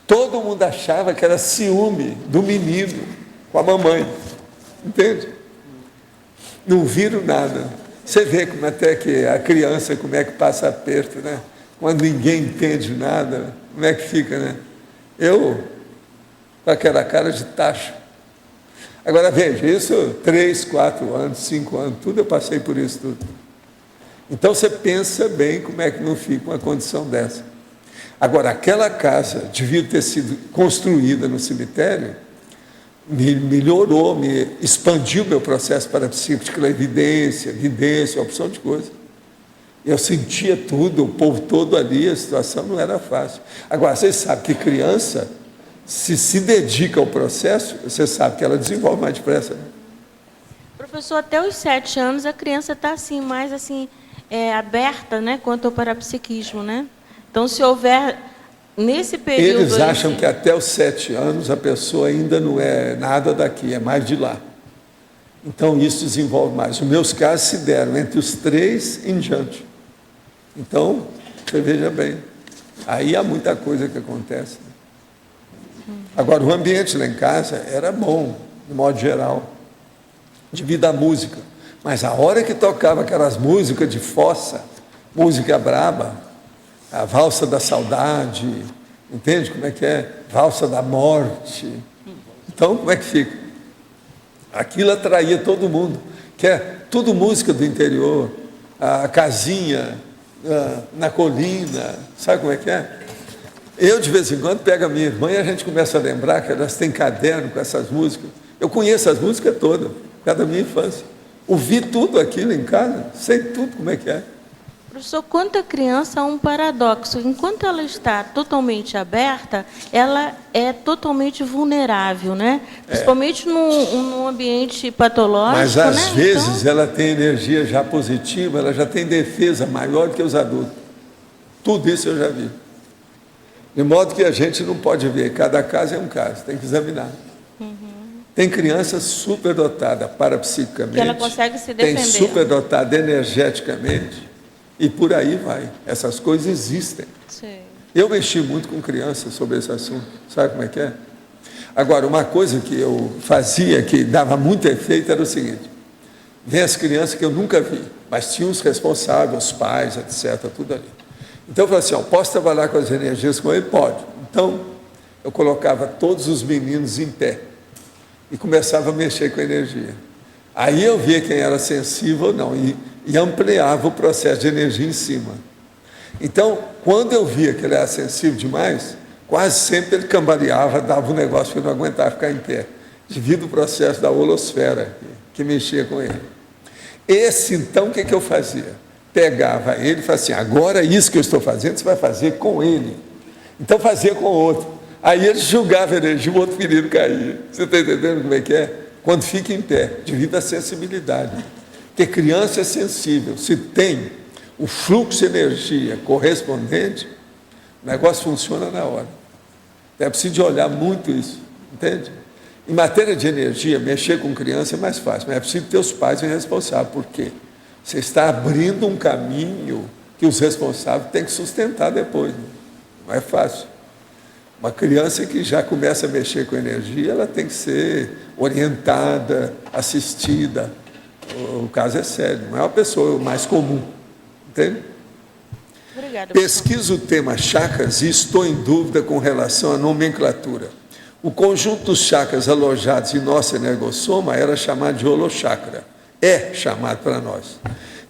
todo mundo achava que era ciúme do menino com a mamãe. Entende? Não viram nada. Você vê como até que a criança, como é que passa aperto, né? Quando ninguém entende nada, como é que fica, né? Eu, com aquela cara de tacho. Agora veja, isso 3, 4 anos, 5 anos, tudo eu passei por isso tudo. Então você pensa bem como é que não fica uma condição dessa. Agora, aquela casa devia ter sido construída no cemitério, me melhorou, me expandiu meu processo parapsíquico, evidência, opção de coisa. Eu sentia tudo, o povo todo ali, a situação não era fácil. Agora, vocês sabem que criança, se dedica ao processo, você sabe que ela desenvolve mais depressa. Né? Professor, até os 7 anos a criança está assim, mais assim, aberta, né, quanto ao parapsiquismo, né? Então, se houver nesse período... Eles acham que até os 7 anos a pessoa ainda não é nada daqui, é mais de lá. Então, isso desenvolve mais. Os meus casos se deram entre os 3 em diante. Então, você veja bem, aí há muita coisa que acontece. Agora, o ambiente lá em casa era bom, de modo geral, devido à música. Mas a hora que tocava aquelas músicas de fossa, música braba, a valsa da saudade, entende como é que é? Valsa da morte. Então, como é que fica? Aquilo atraía todo mundo, que é tudo música do interior, a casinha na colina, sabe como é que é? Eu, de vez em quando, pego a minha irmã e a gente começa a lembrar que elas têm caderno com essas músicas. Eu conheço as músicas todas, da minha infância. Ouvi tudo aquilo em casa, sei tudo como é que é. Professor, quanto a criança, há um paradoxo. Enquanto ela está totalmente aberta, ela é totalmente vulnerável, né? Principalmente num ambiente patológico. Mas, às né? vezes, então, ela tem energia já positiva, ela já tem defesa maior que os adultos. Tudo isso eu já vi. De modo que a gente não pode ver, cada caso é um caso, tem que examinar. Tem criança superdotada parapsiquicamente, que ela consegue se tem defender. superdotada energeticamente, e por aí vai. Essas coisas existem. Sim. Eu mexi muito com crianças sobre esse assunto, sabe como é que é? Agora, uma coisa que eu fazia, que dava muito efeito, era o seguinte: vem as crianças que eu nunca vi, mas tinha os responsáveis, os pais, etc., tudo ali. Então eu falei assim, posso trabalhar com as energias com ele? Pode. Então, eu colocava todos os meninos em pé e começava a mexer com a energia. Aí eu via quem era sensível ou não, e ampliava o processo de energia em cima. Então, quando eu via que ele era sensível demais, quase sempre ele cambaleava, dava um negócio que eu não aguentava ficar em pé, devido ao processo da holosfera que mexia com ele. Esse, então, o que eu fazia? Pegava ele e falava assim, agora isso que eu estou fazendo, você vai fazer com ele. Então fazia com o outro. Aí ele julgava a energia, o outro menino caía. Você está entendendo como é que é? Quando fica em pé, devido à sensibilidade. Porque criança é sensível. Se tem o fluxo de energia correspondente, o negócio funciona na hora. É preciso de olhar muito isso, entende? Em matéria de energia, mexer com criança é mais fácil, mas é preciso ter os pais responsáveis. Por quê? Você está abrindo um caminho que os responsáveis têm que sustentar depois. Não é fácil. Uma criança que já começa a mexer com energia, ela tem que ser orientada, assistida. O caso é sério, não é uma pessoa mais comum. Entende? Obrigada. Pesquiso o tema chakras e estou em dúvida com relação à nomenclatura. O conjunto dos chakras alojados em nosso energossoma era chamado de holochakra. É chamado para nós.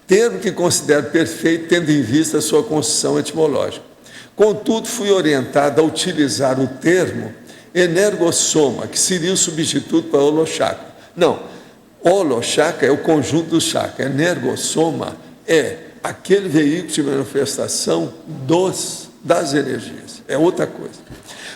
Termo que considero perfeito, tendo em vista a sua construção etimológica. Contudo, fui orientado a utilizar o termo energossoma, que seria o substituto para holochakra. Não, holochakra é o conjunto do chakra. Energossoma é aquele veículo de manifestação das energias. É outra coisa.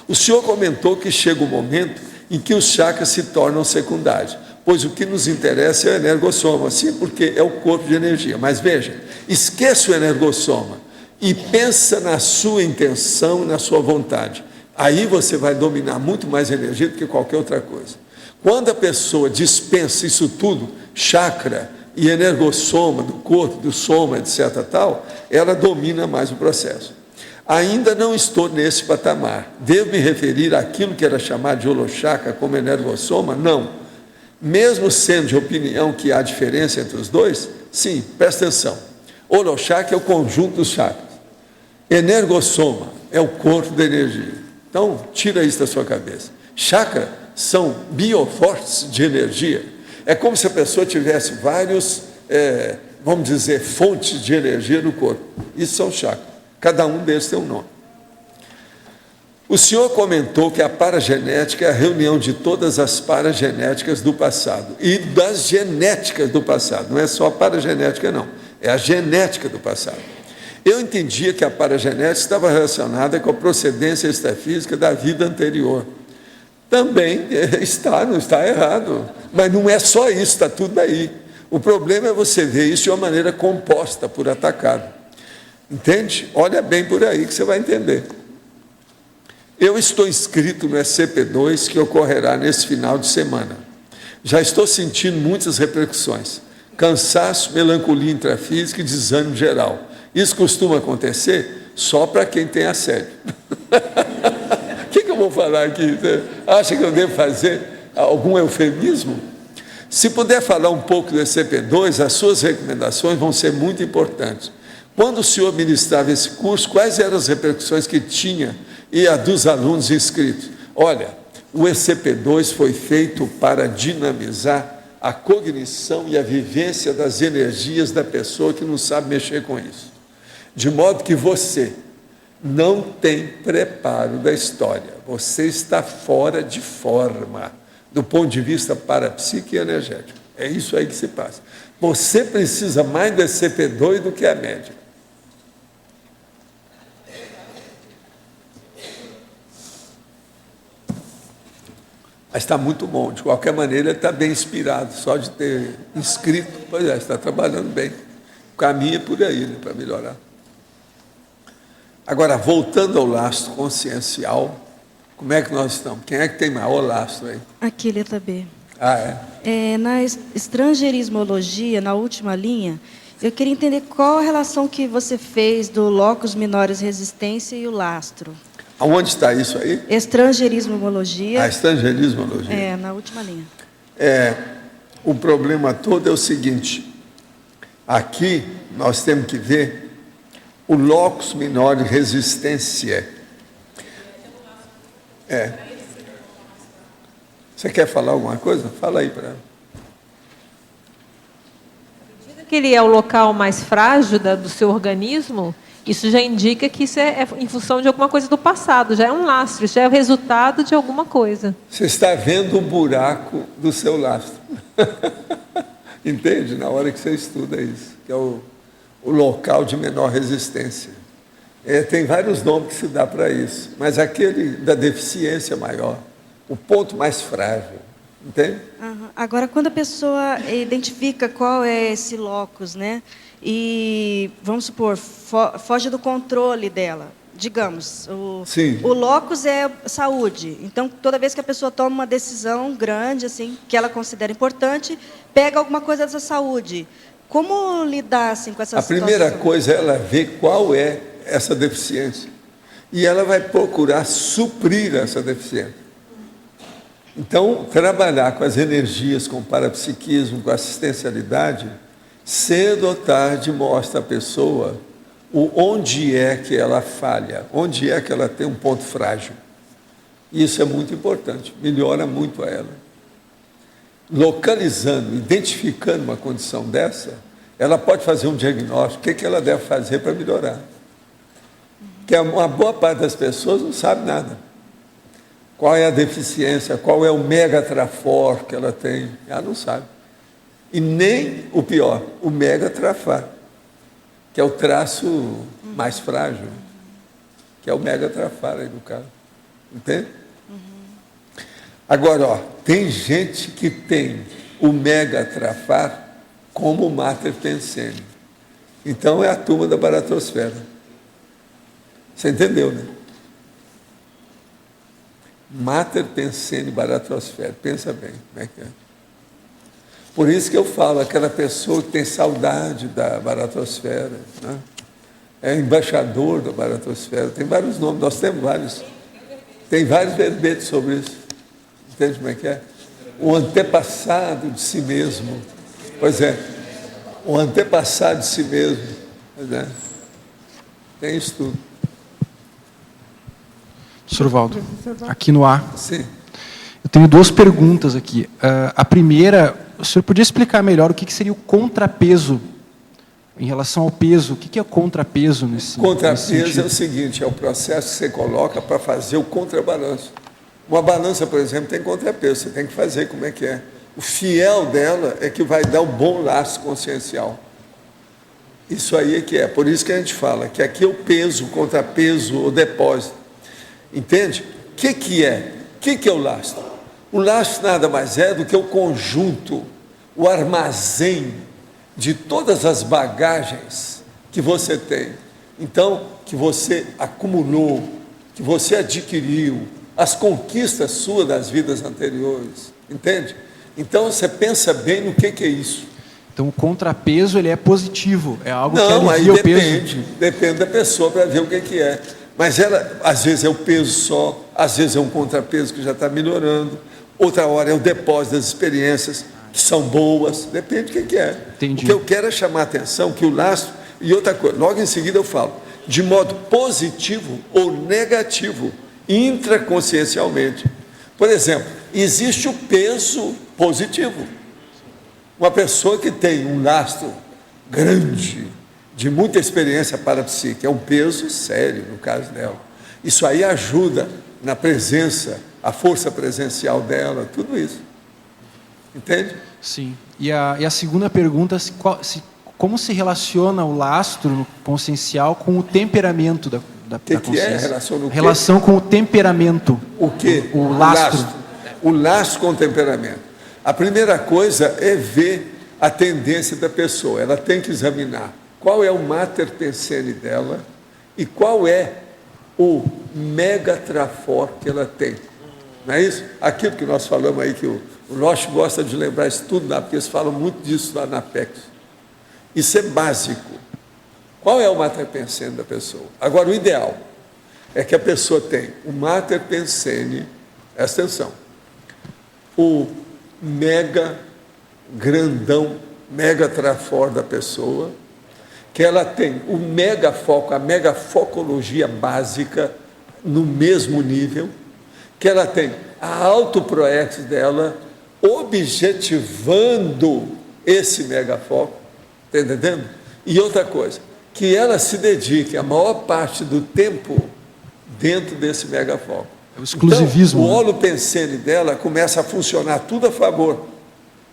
O senhor comentou que chega um momento em que os chakras se tornam secundários, pois o que nos interessa é o energossoma, sim, porque é o corpo de energia. Mas veja, esqueça o energossoma e pensa na sua intenção e na sua vontade. Aí você vai dominar muito mais energia do que qualquer outra coisa. Quando a pessoa dispensa isso tudo, chakra e energossoma do corpo, do soma, etc., tal, ela domina mais o processo. Ainda não estou nesse patamar. Devo me referir àquilo que era chamado de holochakra como energossoma? Não. Mesmo sendo de opinião que há diferença entre os dois, sim, presta atenção. Holochakra é o conjunto dos chakras. Energossoma é o corpo da energia. Então, tira isso da sua cabeça. Chakra são biofortes de energia. É como se a pessoa tivesse vários, vamos dizer, fontes de energia no corpo. Isso são chakras. Cada um deles tem um nome. O senhor comentou que a paragenética é a reunião de todas as paragenéticas do passado e das genéticas do passado. Não é só a paragenética, não. É a genética do passado. Eu entendia que a paragenética estava relacionada com a procedência extrafísica da vida anterior. Também está, não está errado. Mas não é só isso, está tudo aí. O problema é você ver isso de uma maneira composta, por atacado. Entende? Olha bem por aí que você vai entender. Eu estou inscrito no SCP-2 que ocorrerá nesse final de semana. Já estou sentindo muitas repercussões. Cansaço, melancolia intrafísica e desânimo geral. Isso costuma acontecer só para quem tem assédio. O que eu vou falar aqui? Acha que eu devo fazer algum eufemismo? Se puder falar um pouco do ECP2, as suas recomendações vão ser muito importantes. Quando o senhor ministrava esse curso, quais eram as repercussões que tinha e a dos alunos inscritos? Olha, o ECP2 foi feito para dinamizar a cognição e a vivência das energias da pessoa que não sabe mexer com isso. De modo que você não tem preparo da história. Você está fora de forma, do ponto de vista parapsíquico e energético. É isso aí que se passa. Você precisa mais do ECP2 do que a média. Mas está muito bom. De qualquer maneira, ele está bem inspirado, só de ter inscrito. Pois é, está trabalhando bem. O caminho é por aí, né, para melhorar. Agora, voltando ao lastro consciencial, como é que nós estamos? Quem é que tem maior lastro aí? Aqui, letra B. Ah, é? Na estrangeirismologia, na última linha, eu queria entender qual a relação que você fez do locus minores resistência e o lastro. Aonde está isso aí? Estrangeirismologia. A estrangeirismologia. Na última linha. O problema todo é o seguinte, aqui nós temos que ver o locus minore resistência. Você quer falar alguma coisa? Fala aí para ela. Que ele é o local mais frágil do seu organismo, isso já indica que isso é em função de alguma coisa do passado, já é um lastro, já é o resultado de alguma coisa. Você está vendo o buraco do seu lastro. Entende? Na hora que você estuda isso, que é o local de menor resistência. Tem vários nomes que se dá para isso, mas aquele da deficiência maior, o ponto mais frágil. Entende? Agora, quando a pessoa identifica qual é esse locus, né? E, vamos supor, foge do controle dela. Digamos, o locus é saúde. Então, toda vez que a pessoa toma uma decisão grande, assim, que ela considera importante, pega alguma coisa dessa saúde. Como lidar assim, com essa situação? A primeira coisa é ela ver qual é essa deficiência. E ela vai procurar suprir essa deficiência. Então, trabalhar com as energias, com o parapsiquismo, com a assistencialidade, cedo ou tarde mostra à pessoa onde é que ela falha, onde é que ela tem um ponto frágil. Isso é muito importante, melhora muito a ela. Localizando, identificando uma condição dessa, ela pode fazer um diagnóstico, o que ela deve fazer para melhorar. Porque uma boa parte das pessoas não sabe nada. Qual é a deficiência, qual é o megatrafor que ela tem, ela não sabe. E nem o pior, o megatrafar, que é o traço mais frágil, que é o megatrafar aí do cara. Entende? Agora, tem gente que tem o megatrafar como o Mater Pensene. Então, é a turma da baratrosfera. Você entendeu, né? Mater Pensene baratrosfera. Pensa bem, como é que é? Por isso que eu falo, aquela pessoa que tem saudade da baratrosfera, né? É embaixador da baratrosfera, tem vários nomes, nós temos vários. Tem vários verbetes sobre isso. Entende como é que é? O antepassado de si mesmo. Pois é, o antepassado de si mesmo. Pois é. Tem isso tudo. Sr. Valdo, aqui no A. Sim. Eu tenho duas perguntas aqui. A primeira, o senhor podia explicar melhor o que seria o contrapeso em relação ao peso? O que é o contrapeso nesse sentido? Contrapeso é o seguinte, é o processo que você coloca para fazer o contrabalanço. Uma balança, por exemplo, tem contrapeso, você tem que fazer como é que é. O fiel dela é que vai dar um bom laço consciencial. Isso aí é que é. Por isso que a gente fala que aqui é o peso, o contrapeso, o depósito. Entende? O que é? O que é o lastro? O lastro nada mais é do que o conjunto, o armazém de todas as bagagens que você tem. Então, que você acumulou, que você adquiriu, as conquistas suas das vidas anteriores. Entende? Então, você pensa bem no que é isso. Então, o contrapeso ele é positivo, é algo que Não, aí alivia o peso. depende da pessoa para ver o que é. Mas ela, às vezes é o peso só, às vezes é um contrapeso que já está melhorando, outra hora é o depósito das experiências, que são boas, depende do que é. Entendi. O que eu quero é chamar a atenção que o lastro, e outra coisa, logo em seguida eu falo, de modo positivo ou negativo, intraconsciencialmente. Por exemplo, existe o peso positivo. Uma pessoa que tem um lastro grande, de muita experiência parapsíquica, é um peso sério no caso dela. Isso aí ajuda na presença, a força presencial dela, tudo isso. Entende? Sim. E a segunda pergunta, como se relaciona o lastro consciencial com o temperamento da consciência? Relação com o temperamento. O quê? O lastro. O lastro com o temperamento. A primeira coisa é ver a tendência da pessoa. Ela tem que examinar qual é o mater pensene dela e qual é o mega trafor que ela tem. Não é isso? Aquilo que nós falamos aí, que o Roche gosta de lembrar isso tudo, porque eles falam muito disso lá na PEX. Isso é básico. Qual é o mater pensene da pessoa? Agora, o ideal é que a pessoa tenha o mater pensene, presta atenção, o mega grandão, mega trafor da pessoa, que ela tem o mega foco, a mega focologia básica no mesmo nível, que ela tem a autoproex dela objetivando esse mega foco, está entendendo? E outra coisa, que ela se dedique a maior parte do tempo dentro desse mega foco. É o exclusivismo. Então, o holopensene dela começa a funcionar tudo a favor.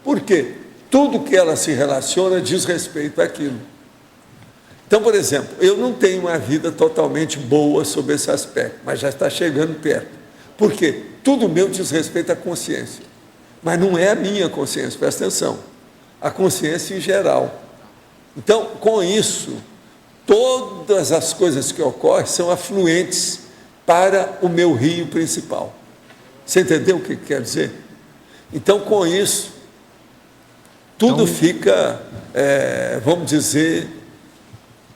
Por quê? Tudo que ela se relaciona diz respeito àquilo. Então, por exemplo, eu não tenho uma vida totalmente boa sobre esse aspecto, mas já está chegando perto. Por quê? Tudo meu diz respeito à consciência. Mas não é a minha consciência, presta atenção. A consciência em geral. Então, com isso, todas as coisas que ocorrem são afluentes para o meu rio principal. Você entendeu o que quer dizer? Então, com isso, tudo fica, vamos dizer,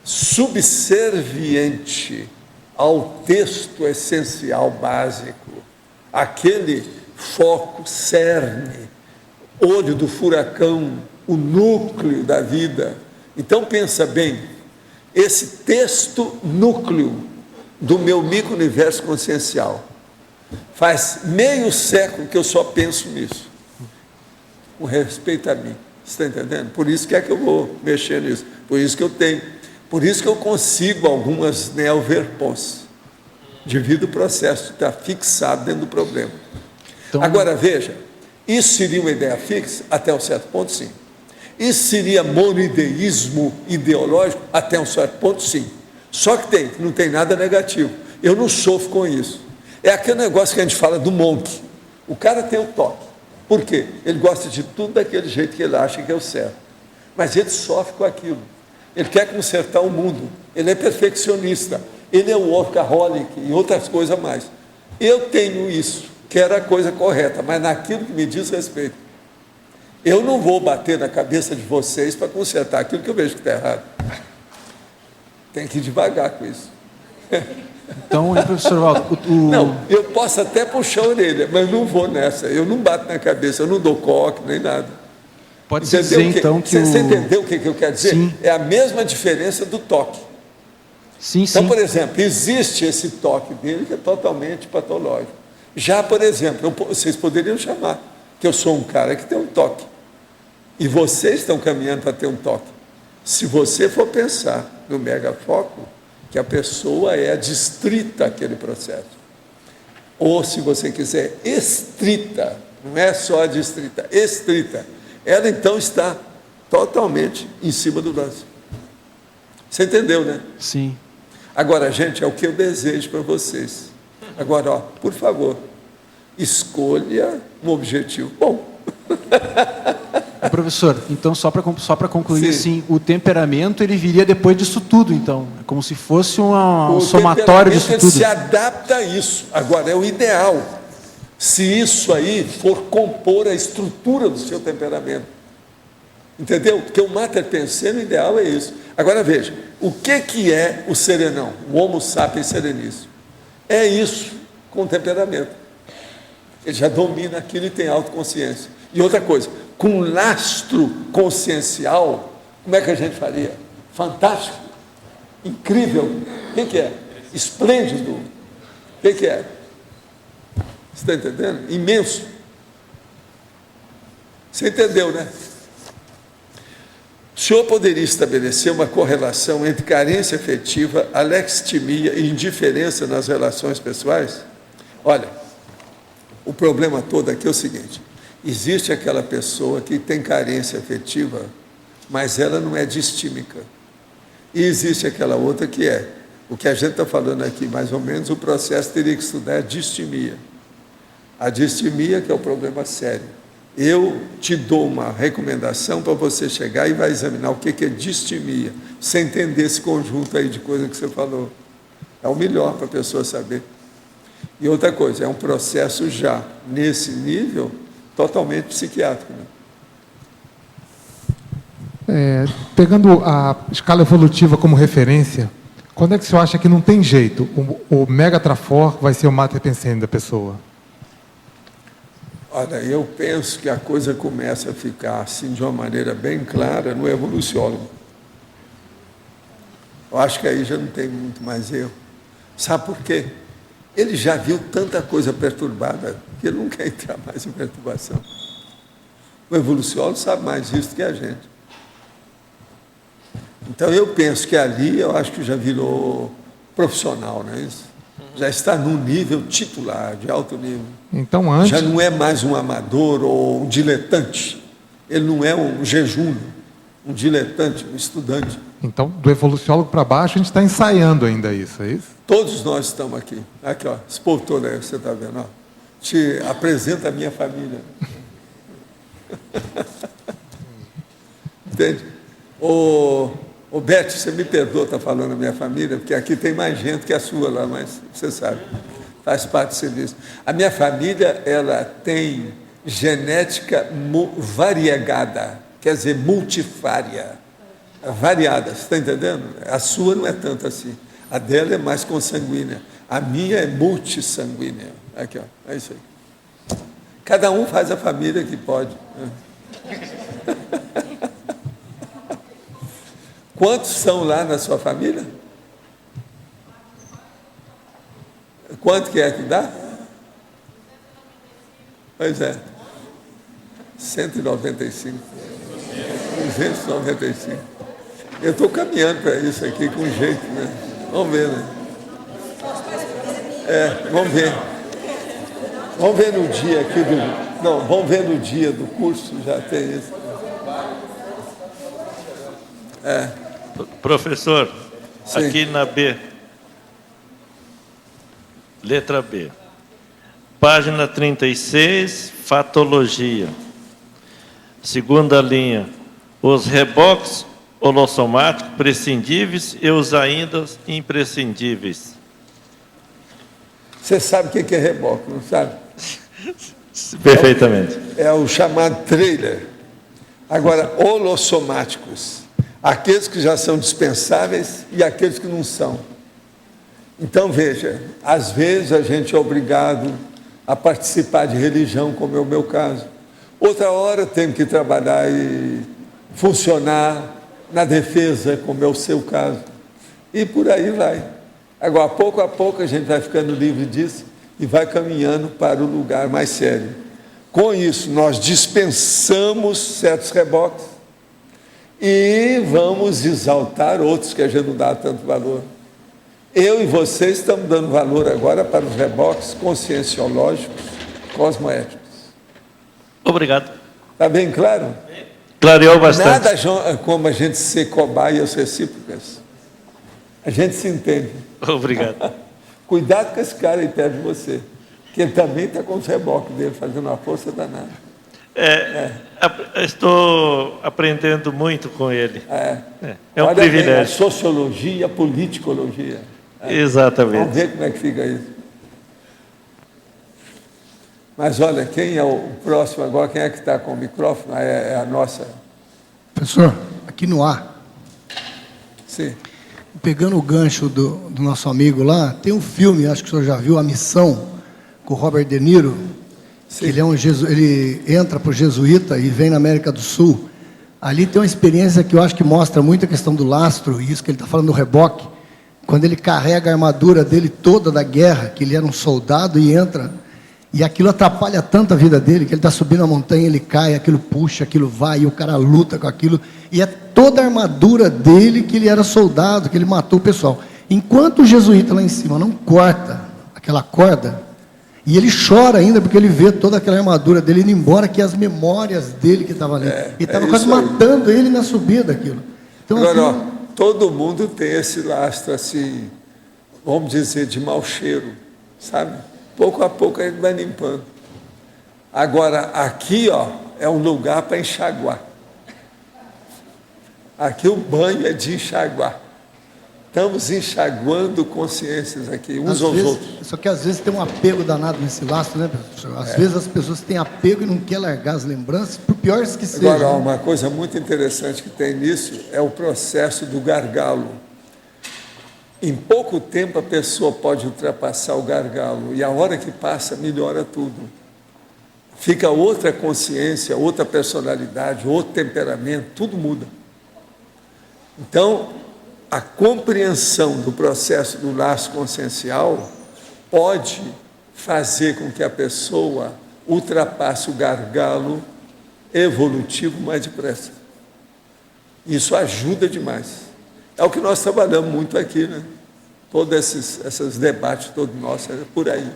subserviente ao texto essencial básico, aquele foco, cerne, olho do furacão, o núcleo da vida. Então pensa bem, esse texto núcleo do meu micro-universo consciencial, faz meio século que eu só penso nisso, com respeito a mim. Você está entendendo? Por isso que é que eu vou mexer nisso, por isso que eu tenho, por isso que eu consigo algumas neoverpons, devido ao processo de estar fixado dentro do problema. Então, agora veja, isso seria uma ideia fixa? Até um certo ponto, sim. Isso seria monoideísmo ideológico? Até um certo ponto, sim. Só que não tem nada negativo. Eu não sofro com isso. É aquele negócio que a gente fala do monk. O cara tem o toque. Por quê? Ele gosta de tudo daquele jeito que ele acha que é o certo. Mas ele sofre com aquilo. Ele quer consertar o mundo. Ele é perfeccionista. Ele é o workaholic e outras coisas mais. Eu tenho isso, que era a coisa correta, mas naquilo que me diz respeito. Eu não vou bater na cabeça de vocês para consertar aquilo que eu vejo que está errado. Tem que ir devagar com isso. Então, professor Waldo, Não, eu posso até puxar a orelha, mas não vou nessa. Eu não bato na cabeça, eu não dou coque, nem nada. Pode dizer, então, que você entendeu o que eu quero dizer? Sim. É a mesma diferença do toque. Sim, então, sim. por exemplo, existe esse toque dele que é totalmente patológico. Já, por exemplo, vocês poderiam chamar que eu sou um cara que tem um toque. E vocês estão caminhando para ter um toque. Se você for pensar no megafoco, que a pessoa é adstrita àquele processo. Ou, se você quiser, estrita, não é só adstrita, estrita. Ela, então, está totalmente em cima do lance. Você entendeu, né? Sim. Agora, gente, é o que eu desejo para vocês. Agora, por favor, escolha um objetivo bom. Professor, então, só para concluir, Sim. assim, o temperamento ele viria depois disso tudo, então. É como se fosse um somatório disso tudo. Ele se adapta a isso. Agora, é o ideal. se isso aí for compor a estrutura do seu temperamento. Entendeu? Porque o mater pensando ideal é isso. Agora veja, o que é o serenão, o Homo sapiens sereníssimo? É isso com temperamento. Ele já domina aquilo e tem autoconsciência. E outra coisa, com lastro consciencial, como é que a gente faria? Fantástico, incrível. O que é? Esplêndido. O que é? Você está entendendo? Imenso. Você entendeu, né? O senhor poderia estabelecer uma correlação entre carência afetiva, alexithymia e indiferença nas relações pessoais? Olha, o problema todo aqui é o seguinte: existe aquela pessoa que tem carência afetiva, mas ela não é distímica. E existe aquela outra que é. O que a gente está falando aqui, mais ou menos, o processo teria que estudar a distimia. A distimia que é o problema sério. Eu te dou uma recomendação para você chegar e vai examinar o que é distimia, sem entender esse conjunto aí de coisas que você falou. É o melhor para a pessoa saber. E outra coisa, é um processo já, nesse nível, totalmente psiquiátrico. Né? Pegando a escala evolutiva como referência, quando é que o senhor acha que não tem jeito? O mega trafor vai ser o mater pensando da pessoa? Olha, eu penso que a coisa começa a ficar assim de uma maneira bem clara no evoluciólogo. Eu acho que aí já não tem muito mais erro. Sabe por quê? Ele já viu tanta coisa perturbada que ele não quer entrar mais em perturbação. O evoluciólogo sabe mais isso do que a gente. Então eu penso que ali, eu acho que já virou profissional, não é isso? Já está num nível titular, de alto nível. Então, antes... Já não é mais um amador ou um diletante. Ele não é um jejum, um diletante, um estudante. Então, do evoluciólogo para baixo, a gente está ensaiando ainda isso, é isso? Todos nós estamos aqui. Aqui, ó, esse povo todo aí, você está vendo? Ó. Te apresenta a minha família. Entende? Ô Beth, você me perdoa estar falando da minha família, porque aqui tem mais gente que a sua lá, mas você sabe, faz parte do serviço. A minha família, ela tem genética variegada, quer dizer, multifária, variada, você está entendendo? A sua não é tanto assim, a dela é mais consanguínea, a minha é multissanguínea. Aqui, ó, é isso aí. Cada um faz a família que pode. Quantos são lá na sua família? Quanto que é que dá? Pois é. 195. 295. Eu estou caminhando para isso aqui com jeito, né? Vamos ver, né? Vamos ver. Vamos ver no dia aqui do... Não, vamos ver no dia do curso, já tem isso. Professor, Sim. Aqui na B, letra B, página 36, fatologia. Segunda linha, os reboques holossomáticos prescindíveis e os ainda imprescindíveis. Você sabe o que é reboque, não sabe? Perfeitamente. É o chamado trailer. Agora, holossomáticos, aqueles que já são dispensáveis e aqueles que não são. Então, veja, às vezes a gente é obrigado a participar de religião, como é o meu caso. Outra hora tem que trabalhar e funcionar na defesa, como é o seu caso. E por aí vai. Agora, pouco a pouco, a gente vai ficando livre disso e vai caminhando para o lugar mais sério. Com isso, nós dispensamos certos reboques e vamos exaltar outros que a gente não dá tanto valor. Eu e você estamos dando valor agora para os reboques conscienciológicos, cosmoéticos. Obrigado. Está bem claro? Clareou bastante. Nada como a gente ser cobaias recíprocas. A gente se entende. Obrigado. Cuidado com esse cara aí perto de você, que ele também está com os reboques dele, fazendo uma força danada. Estou aprendendo muito com ele. É um Olha privilégio. Bem, a sociologia, a politicologia. Exatamente. Vamos ver como é que fica isso. Mas olha, quem é o próximo agora? Quem é que está com o microfone? É a nossa... Professor, aqui no ar. Sim. Pegando o gancho do nosso amigo lá, tem um filme, acho que o senhor já viu, A Missão, com o Robert De Niro. Que ele, ele entra para o jesuíta e vem na América do Sul. Ali tem uma experiência que eu acho que mostra muito a questão do lastro, e isso que ele está falando do reboque. Quando ele carrega a armadura dele toda da guerra, que ele era um soldado e entra, e aquilo atrapalha tanto a vida dele, que ele está subindo a montanha, ele cai, aquilo puxa, aquilo vai, e o cara luta com aquilo, e é toda a armadura dele que ele era soldado, que ele matou o pessoal. Enquanto o jesuíta lá em cima não corta aquela corda, e ele chora ainda, porque ele vê toda aquela armadura dele indo embora, que as memórias dele que estavam ali, e estava quase matando ele na subida aquilo. Então, agora, ó, todo mundo tem esse lastro assim, vamos dizer, de mau cheiro, sabe? Pouco a pouco ele vai limpando. Agora, aqui, ó, é um lugar para enxaguar. Aqui o banho é de enxaguar. Estamos enxaguando consciências aqui, uns aos outros. Só que às vezes tem um apego danado nesse lastro, né, professor? Às vezes as pessoas têm apego e não querem largar as lembranças, por piores que sejam. Agora, uma coisa muito interessante que tem nisso é o processo do gargalo. Em pouco tempo a pessoa pode ultrapassar o gargalo, e a hora que passa melhora tudo. Fica outra consciência, outra personalidade, outro temperamento, tudo muda. Então, a compreensão do processo do laço consciencial pode fazer com que a pessoa ultrapasse o gargalo evolutivo mais depressa. Isso ajuda demais. É o que nós trabalhamos muito aqui, né? Todos esses debates, todos nossos, é por aí.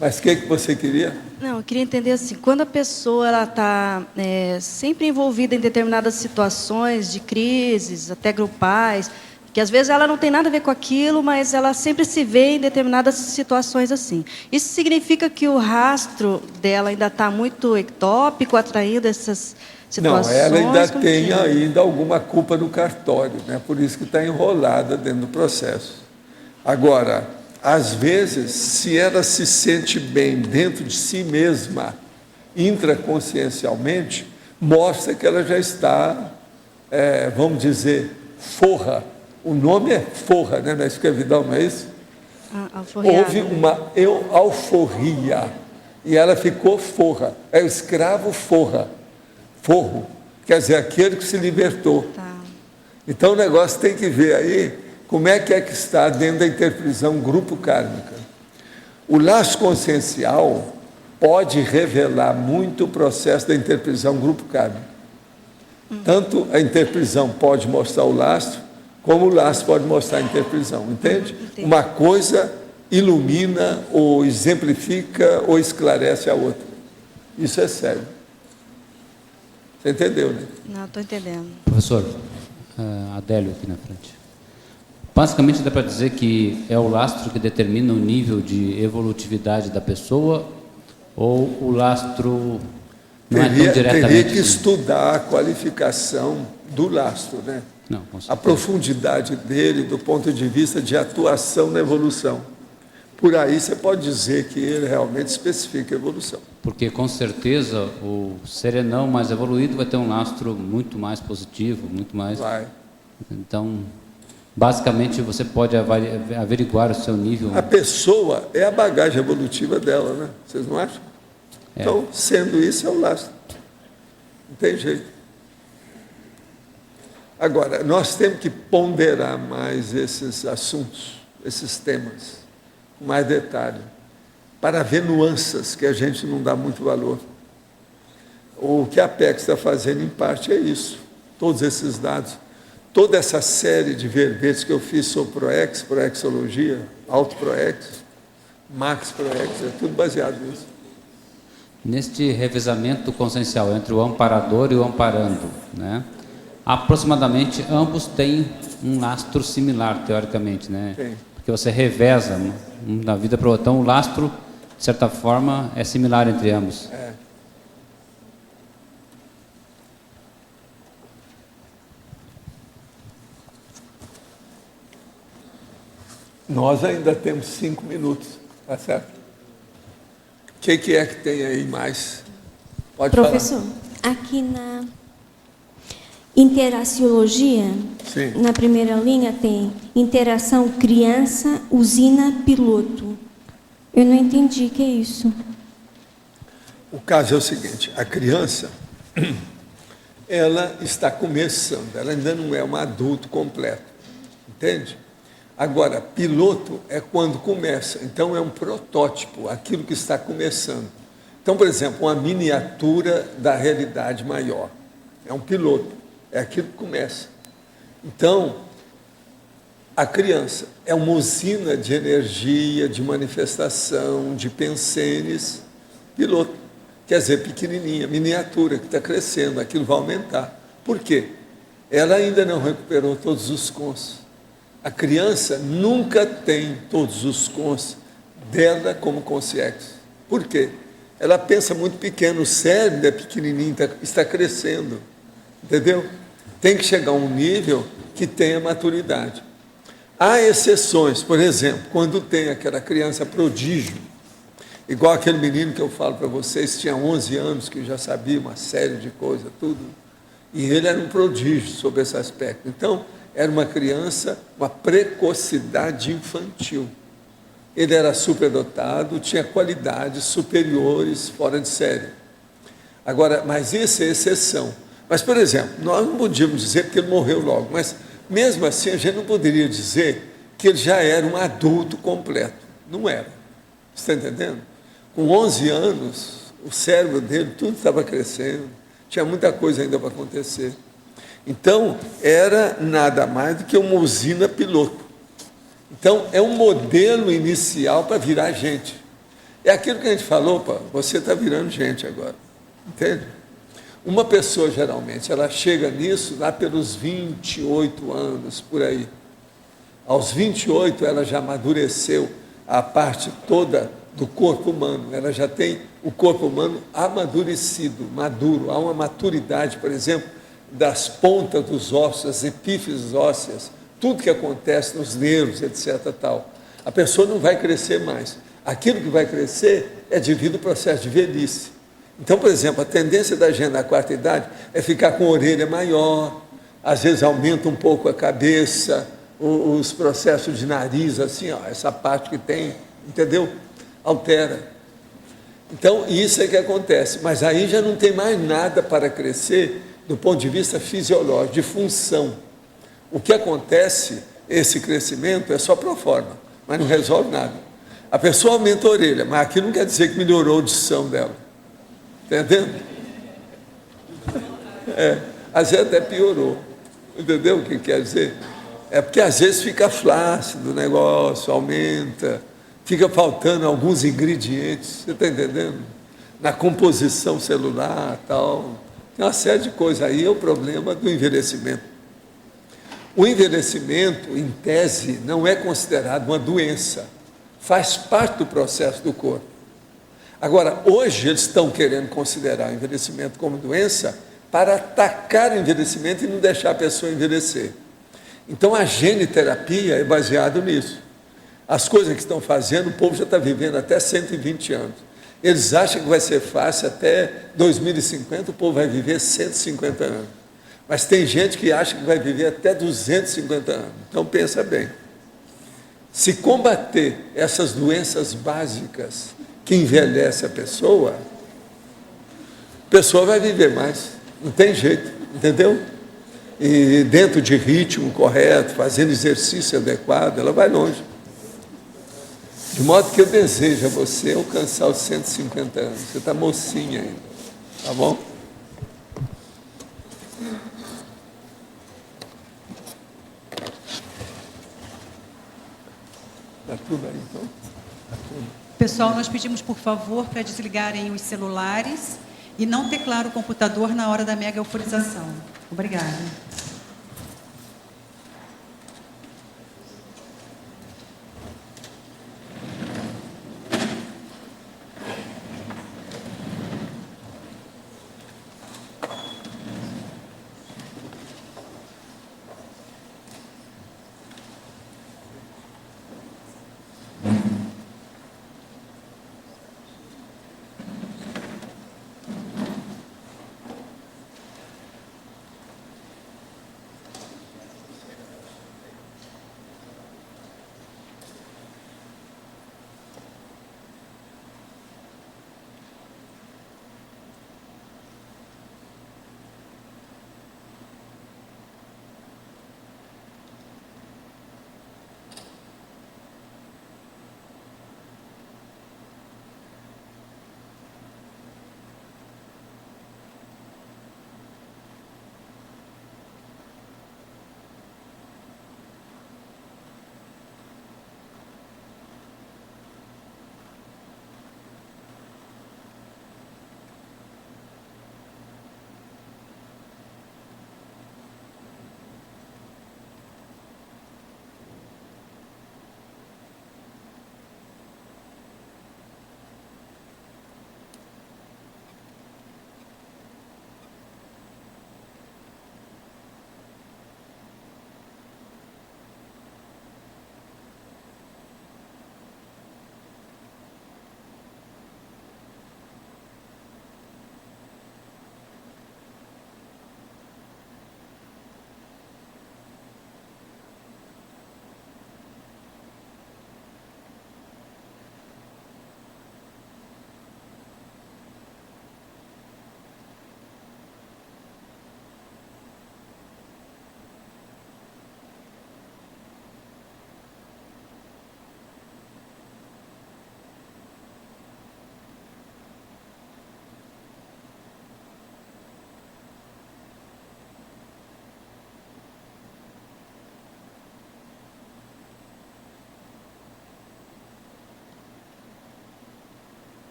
Mas o que você queria? Não, eu queria entender assim, quando a pessoa está sempre envolvida em determinadas situações de crises, até grupais, que às vezes ela não tem nada a ver com aquilo, mas ela sempre se vê em determinadas situações assim. Isso significa que o rastro dela ainda está muito ectópico, atraindo essas situações? Não, ela ainda tem ainda alguma culpa no cartório, né? Por isso que está enrolada dentro do processo. Agora, às vezes, se ela se sente bem dentro de si mesma, intraconsciencialmente, mostra que ela já está, vamos dizer, forra. O nome é forra, né? Na escravidão, não é isso? Houve uma alforria, e ela ficou forra. É o escravo forra. Forro, quer dizer, aquele que se libertou. Tá. Então o negócio tem que ver aí como é que está dentro da interprisão grupo kármica. O laço consciencial pode revelar muito o processo da interprisão grupo kármica. Tanto a interprisão pode mostrar o laço, como o laço pode mostrar a interprisão, entende? Uma coisa ilumina, ou exemplifica, ou esclarece a outra. Isso é sério. Você entendeu, né? Não, estou entendendo. Professor, Adélio aqui na frente. Basicamente dá para dizer que é o lastro que determina o nível de evolutividade da pessoa, ou o lastro não é tão diretamente... Teria que estudar a qualificação do lastro, né? Não, a profundidade dele do ponto de vista de atuação na evolução. Por aí você pode dizer que ele realmente especifica a evolução. Porque, com certeza, o serenão mais evoluído vai ter um lastro muito mais positivo, muito mais... Vai. Então, basicamente, você pode averiguar o seu nível... A pessoa é a bagagem evolutiva dela, né? Vocês não acham? É. Então, sendo isso, é o lastro. Não tem jeito. Agora, nós temos que ponderar mais esses assuntos, esses temas, com mais detalhe, para ver nuances que a gente não dá muito valor. O que a Apex está fazendo, em parte, é isso. Todos esses dados, toda essa série de verbetes que eu fiz sobre ProEx, Proexologia, Auto-ProEx, Max-ProEx, é tudo baseado nisso. Neste revezamento consciencial entre o amparador e o amparando, né? Aproximadamente, ambos têm um lastro similar, teoricamente, né? Sim. Porque você reveza um da vida para o outro. Então, o lastro, de certa forma, é similar entre ambos. É. Nós ainda temos 5 minutos. Tá certo? O que é que tem aí mais? Pode Professor, falar. Aqui na interaciologia, Sim. na primeira linha tem interação criança, usina, piloto. Eu não entendi o que é isso. O caso é o seguinte, a criança, ela está começando, ela ainda não é um adulto completo, entende? Agora, piloto é quando começa, então é um protótipo, aquilo que está começando. Então, por exemplo, uma miniatura da realidade maior, é um piloto, é aquilo que começa. Então, a criança é uma usina de energia, de manifestação, de pensenes, piloto. Quer dizer, pequenininha, miniatura, que está crescendo, aquilo vai aumentar. Por quê? Ela ainda não recuperou todos os cons. A criança nunca tem todos os cons dela como consciência. Por quê? Ela pensa muito pequeno, o cérebro é pequenininho, está crescendo. Entendeu? Tem que chegar a um nível que tenha maturidade. Há exceções, por exemplo, quando tem aquela criança prodígio, igual aquele menino que eu falo para vocês, tinha 11 anos, que já sabia uma série de coisas, tudo. E ele era um prodígio sobre esse aspecto. Então, era uma criança, uma precocidade infantil. Ele era superdotado, tinha qualidades superiores, fora de série. Agora, mas isso é exceção. Mas, por exemplo, nós não podíamos dizer porque ele morreu logo, mas mesmo assim a gente não poderia dizer que ele já era um adulto completo. Não era. Você está entendendo? Com 11 anos, o cérebro dele, tudo estava crescendo, tinha muita coisa ainda para acontecer. Então, era nada mais do que uma usina piloto. Então, é um modelo inicial para virar gente. É aquilo que a gente falou, pá, você está virando gente agora. Entende? Uma pessoa, geralmente, ela chega nisso lá pelos 28 anos, por aí. Aos 28, ela já amadureceu a parte toda do corpo humano. Ela já tem o corpo humano amadurecido, maduro. Há uma maturidade, por exemplo, das pontas dos ossos, as epífises ósseas, tudo que acontece nos nervos, etc. Tal. A pessoa não vai crescer mais. Aquilo que vai crescer é devido ao processo de velhice. Então, por exemplo, a tendência da gente na quarta idade é ficar com a orelha maior, às vezes aumenta um pouco a cabeça, os processos de nariz, assim, ó, essa parte que tem, entendeu? Altera. Então, isso é que acontece. Mas aí já não tem mais nada para crescer do ponto de vista fisiológico, de função. O que acontece, esse crescimento, é só pro forma, mas não resolve nada. A pessoa aumenta a orelha, mas aquilo não quer dizer que melhorou a audição dela. Entendendo? Às vezes até piorou. Entendeu o que quer dizer? É porque às vezes fica flácido o negócio, aumenta, fica faltando alguns ingredientes, você está entendendo? Na composição celular, tal. Tem uma série de coisas. Aí é o problema do envelhecimento. O envelhecimento, em tese, não é considerado uma doença. Faz parte do processo do corpo. Agora, hoje eles estão querendo considerar o envelhecimento como doença para atacar o envelhecimento e não deixar a pessoa envelhecer. Então, a geniterapia é baseada nisso. As coisas que estão fazendo, o povo já está vivendo até 120 anos. Eles acham que vai ser fácil, até 2050 o povo vai viver 150 anos. Mas tem gente que acha que vai viver até 250 anos. Então, pensa bem. Se combater essas doenças básicas que envelhece a pessoa vai viver mais, não tem jeito, entendeu? E dentro de ritmo correto, fazendo exercício adequado, ela vai longe. De modo que eu desejo a você alcançar os 150 anos. Você está mocinha ainda, tá bom? Está tudo aí, então? Tá tudo. Pessoal, nós pedimos, por favor, para desligarem os celulares e não teclar o computador na hora da mega euforização. Obrigada.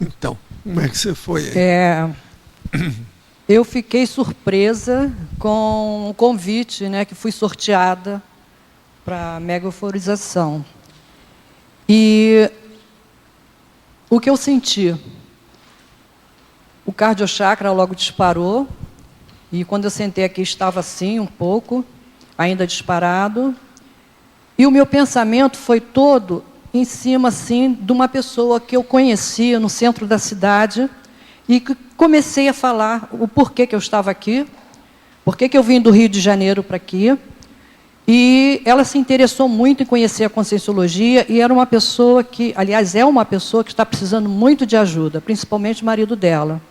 Então, como é que você foi aí? Eu fiquei surpresa com o convite, né, que fui sorteada para a mega euforização. E o que eu senti? O cardiochakra logo disparou, e quando eu sentei aqui estava assim, um pouco, ainda disparado. E o meu pensamento foi todo em cima, assim, de uma pessoa que eu conhecia no centro da cidade, e que comecei a falar o porquê que eu estava aqui, porquê que eu vim do Rio de Janeiro para aqui. E ela se interessou muito em conhecer a Conscienciologia, e era uma pessoa que, aliás, é uma pessoa que está precisando muito de ajuda, principalmente o marido dela.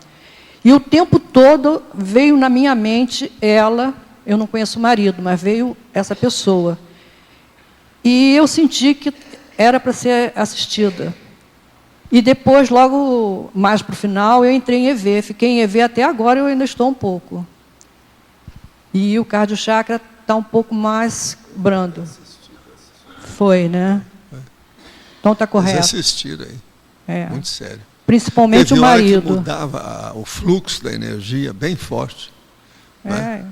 E o tempo todo veio na minha mente ela, eu não conheço o marido, mas veio essa pessoa. E eu senti que era para ser assistida. E depois, logo mais para o final, eu entrei em EV. Fiquei em EV até agora, eu ainda estou um pouco. E o cardiochakra está um pouco mais brando. Foi, né? Então está correto. Eles assistiram aí. Muito sério. Principalmente teve o marido. Que mudava o fluxo da energia bem forte. Né?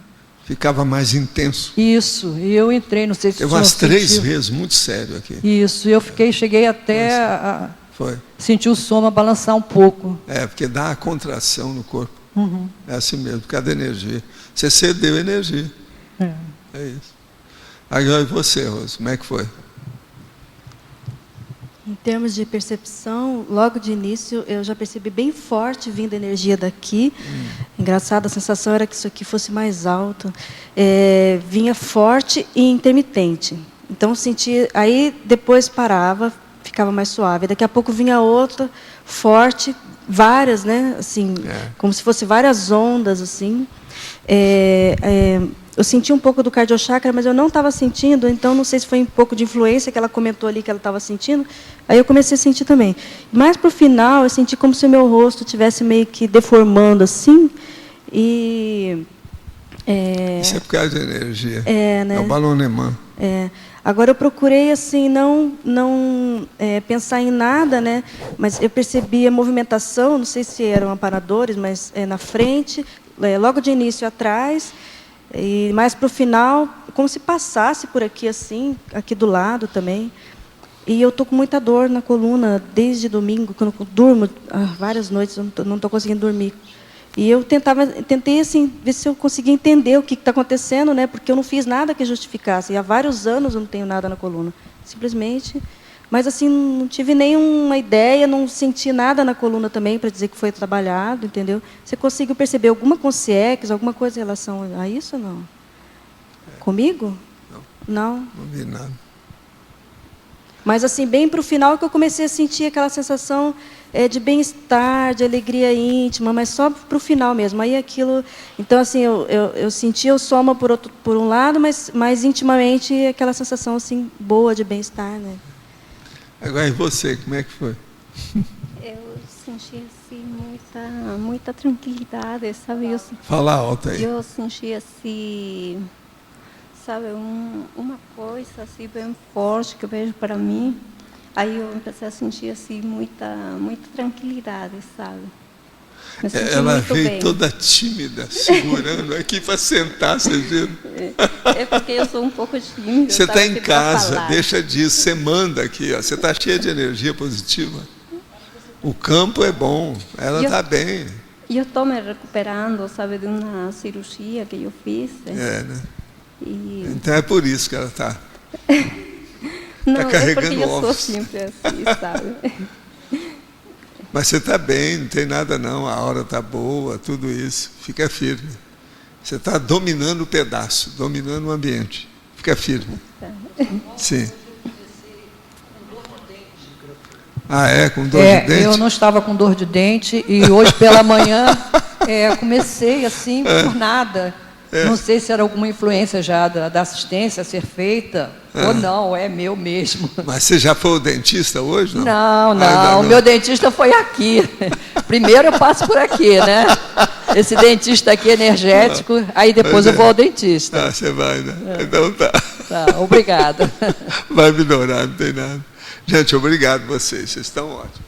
Ficava mais intenso. Isso, e eu entrei, não sei se teve umas 3 vezes, muito sério aqui. Isso, eu cheguei até a sentir o soma balançar um pouco. Porque dá a contração no corpo. É assim mesmo, por causa da energia. Você cedeu energia. É isso. Agora, e você, Rose, como é que foi? Em termos de percepção, logo de início, eu já percebi bem forte vindo a energia daqui. Engraçado, a sensação era que isso aqui fosse mais alto. Vinha forte e intermitente. Então, sentia... Aí, depois parava, ficava mais suave. Daqui a pouco vinha outra, forte, várias, né? Assim, como se fosse várias ondas, assim. Eu senti um pouco do cardiochakra, mas eu não estava sentindo, então não sei se foi um pouco de influência que ela comentou ali que ela estava sentindo. Aí eu comecei a sentir também. Mais para o final, eu senti como se o meu rosto estivesse meio que deformando assim. Isso é por causa da energia. Né? É o ballonnement. Agora eu procurei assim não pensar em nada, né? Mas eu percebi a movimentação, não sei se eram amparadores, mas na frente, logo de início atrás. E mais para o final, como se passasse por aqui assim, aqui do lado também. E eu estou com muita dor na coluna desde domingo, quando eu durmo várias noites, eu não estou conseguindo dormir. E eu tentei assim ver se eu conseguia entender o que está acontecendo, né? Porque eu não fiz nada que justificasse. E há vários anos eu não tenho nada na coluna, simplesmente. Mas assim não tive nenhuma ideia, não senti nada na coluna também para dizer que foi trabalhado, entendeu? Você conseguiu perceber alguma consciência, alguma coisa em relação a isso ou não? Comigo? Não. Não vi nada. Mas assim, bem para o final que eu comecei a sentir aquela sensação de bem-estar, de alegria íntima, mas só para o final mesmo. Aí aquilo, então assim, eu senti o soma por um lado, mas mais intimamente aquela sensação assim boa de bem-estar, né? Agora, e você, como é que foi? Eu senti assim, muita tranquilidade, sabe? Fala alto aí. Eu senti assim, sabe, uma coisa assim bem forte que eu vejo para mim. Aí eu comecei a sentir assim muita tranquilidade, sabe? Ela veio bem. Toda tímida, segurando aqui para sentar, você viu? É porque eu sou um pouco tímida. Você está em casa, deixa disso, você manda aqui, ó. Você está cheia de energia positiva. O campo é bom, ela está bem. E eu estou me recuperando, sabe, de uma cirurgia que eu fiz. Né? Então é por isso que ela está. Não, carregando é porque eu sou ovos. sempre assim, sabe? Mas você está bem, não tem nada não, a hora está boa, tudo isso. Fica firme. Você está dominando o pedaço, dominando o ambiente. Fica firme. Sim. Com dor de dente? Eu não estava com dor de dente e hoje pela manhã comecei assim, por nada. Não sei se era alguma influência já da assistência a ser feita ou não, é meu mesmo. Mas você já foi ao dentista hoje? Não. O meu dentista foi aqui. Primeiro eu passo por aqui, né? Esse dentista aqui energético, aí depois eu vou ao dentista. Você vai, né? Então tá. Tá, obrigada. Vai melhorar, não tem nada. Gente, obrigado a vocês estão ótimos.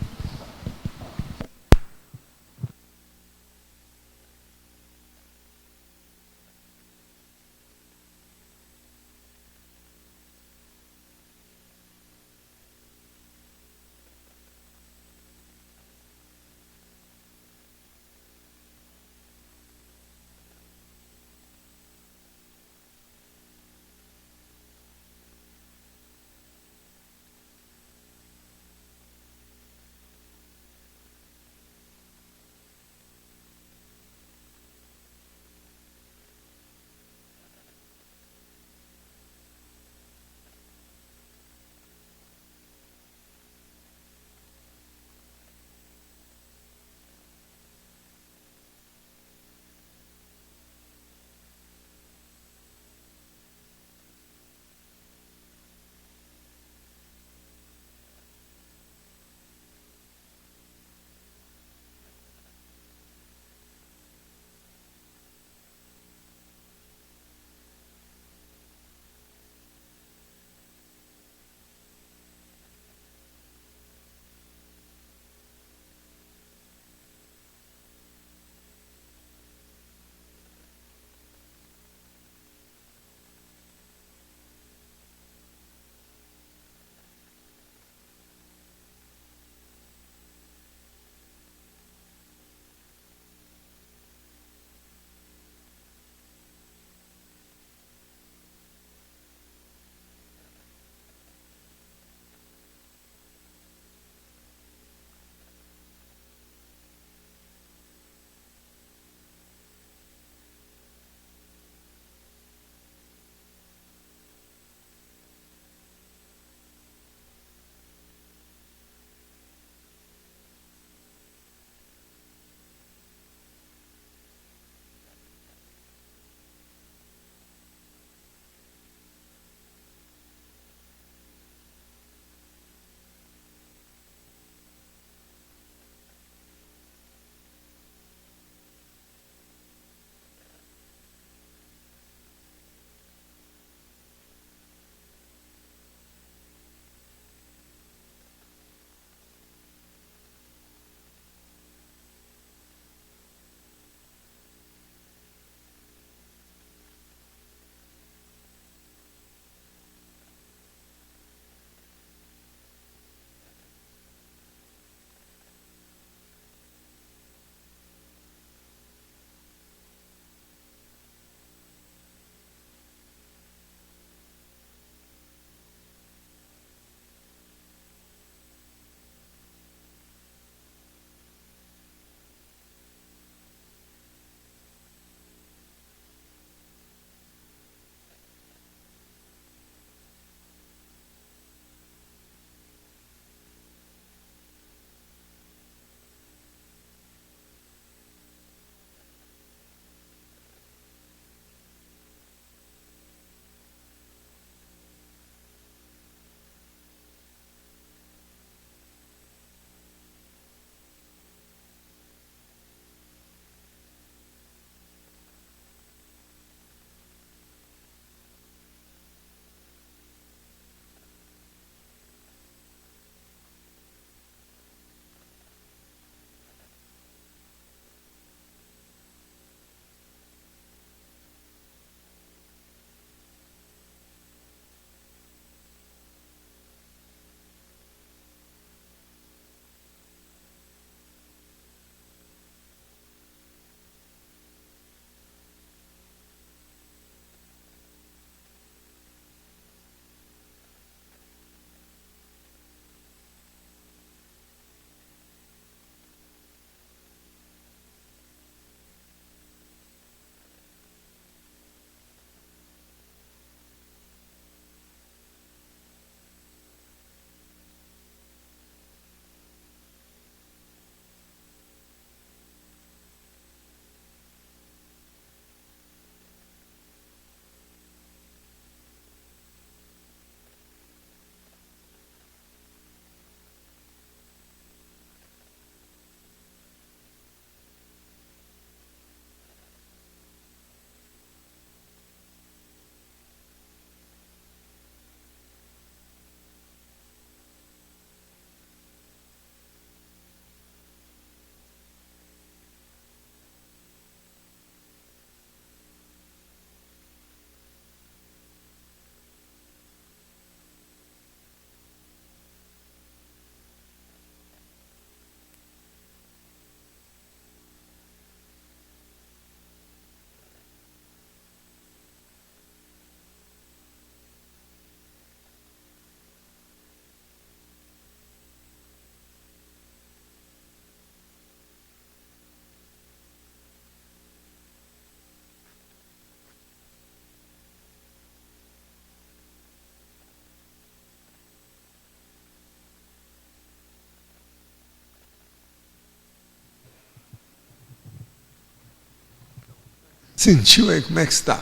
Sentiu aí? Como é que está?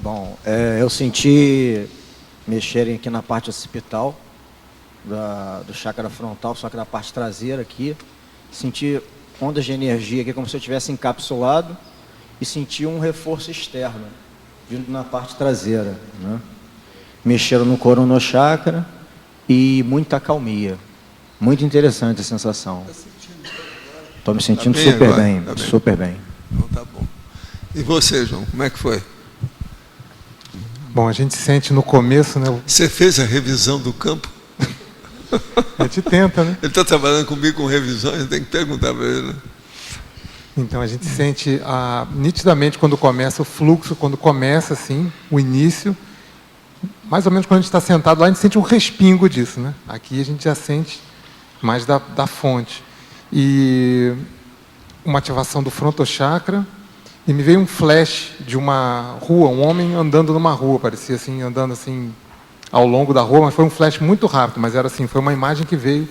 Bom, eu senti mexerem aqui na parte occipital do chakra frontal, só que na parte traseira aqui. Senti ondas de energia aqui, como se eu tivesse encapsulado, e senti um reforço externo, vindo na parte traseira, né? Mexeram no coronochakra e muita calmia. Muito interessante a sensação. Estou me sentindo super bem, super bem. Então tá bom. E você, João, como é que foi? Bom, a gente sente no começo, né? Você fez a revisão do campo? A gente tenta, né? Ele está trabalhando comigo com revisões, tem que perguntar para ele, né? Então a gente sente nitidamente quando começa o fluxo, quando começa assim, o início. Mais ou menos quando a gente está sentado lá, a gente sente um respingo disso, né? Aqui a gente já sente mais da fonte. E uma ativação do frontochakra. E me veio um flash de uma rua, um homem andando numa rua, parecia assim, andando assim ao longo da rua, mas foi um flash muito rápido, mas era assim, foi uma imagem que veio,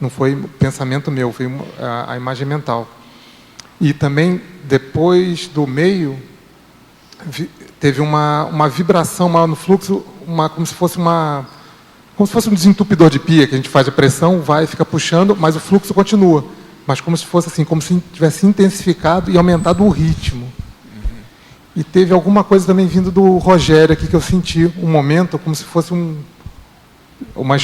não foi pensamento meu, foi a imagem mental. E também, depois do meio, teve uma vibração maior no fluxo, como se fosse um desentupidor de pia, que a gente faz a pressão, vai e fica puxando, mas o fluxo continua. Mas como se fosse assim, como se tivesse intensificado e aumentado o ritmo. E teve alguma coisa também vindo do Rogério aqui, que eu senti um momento, como se fosse uma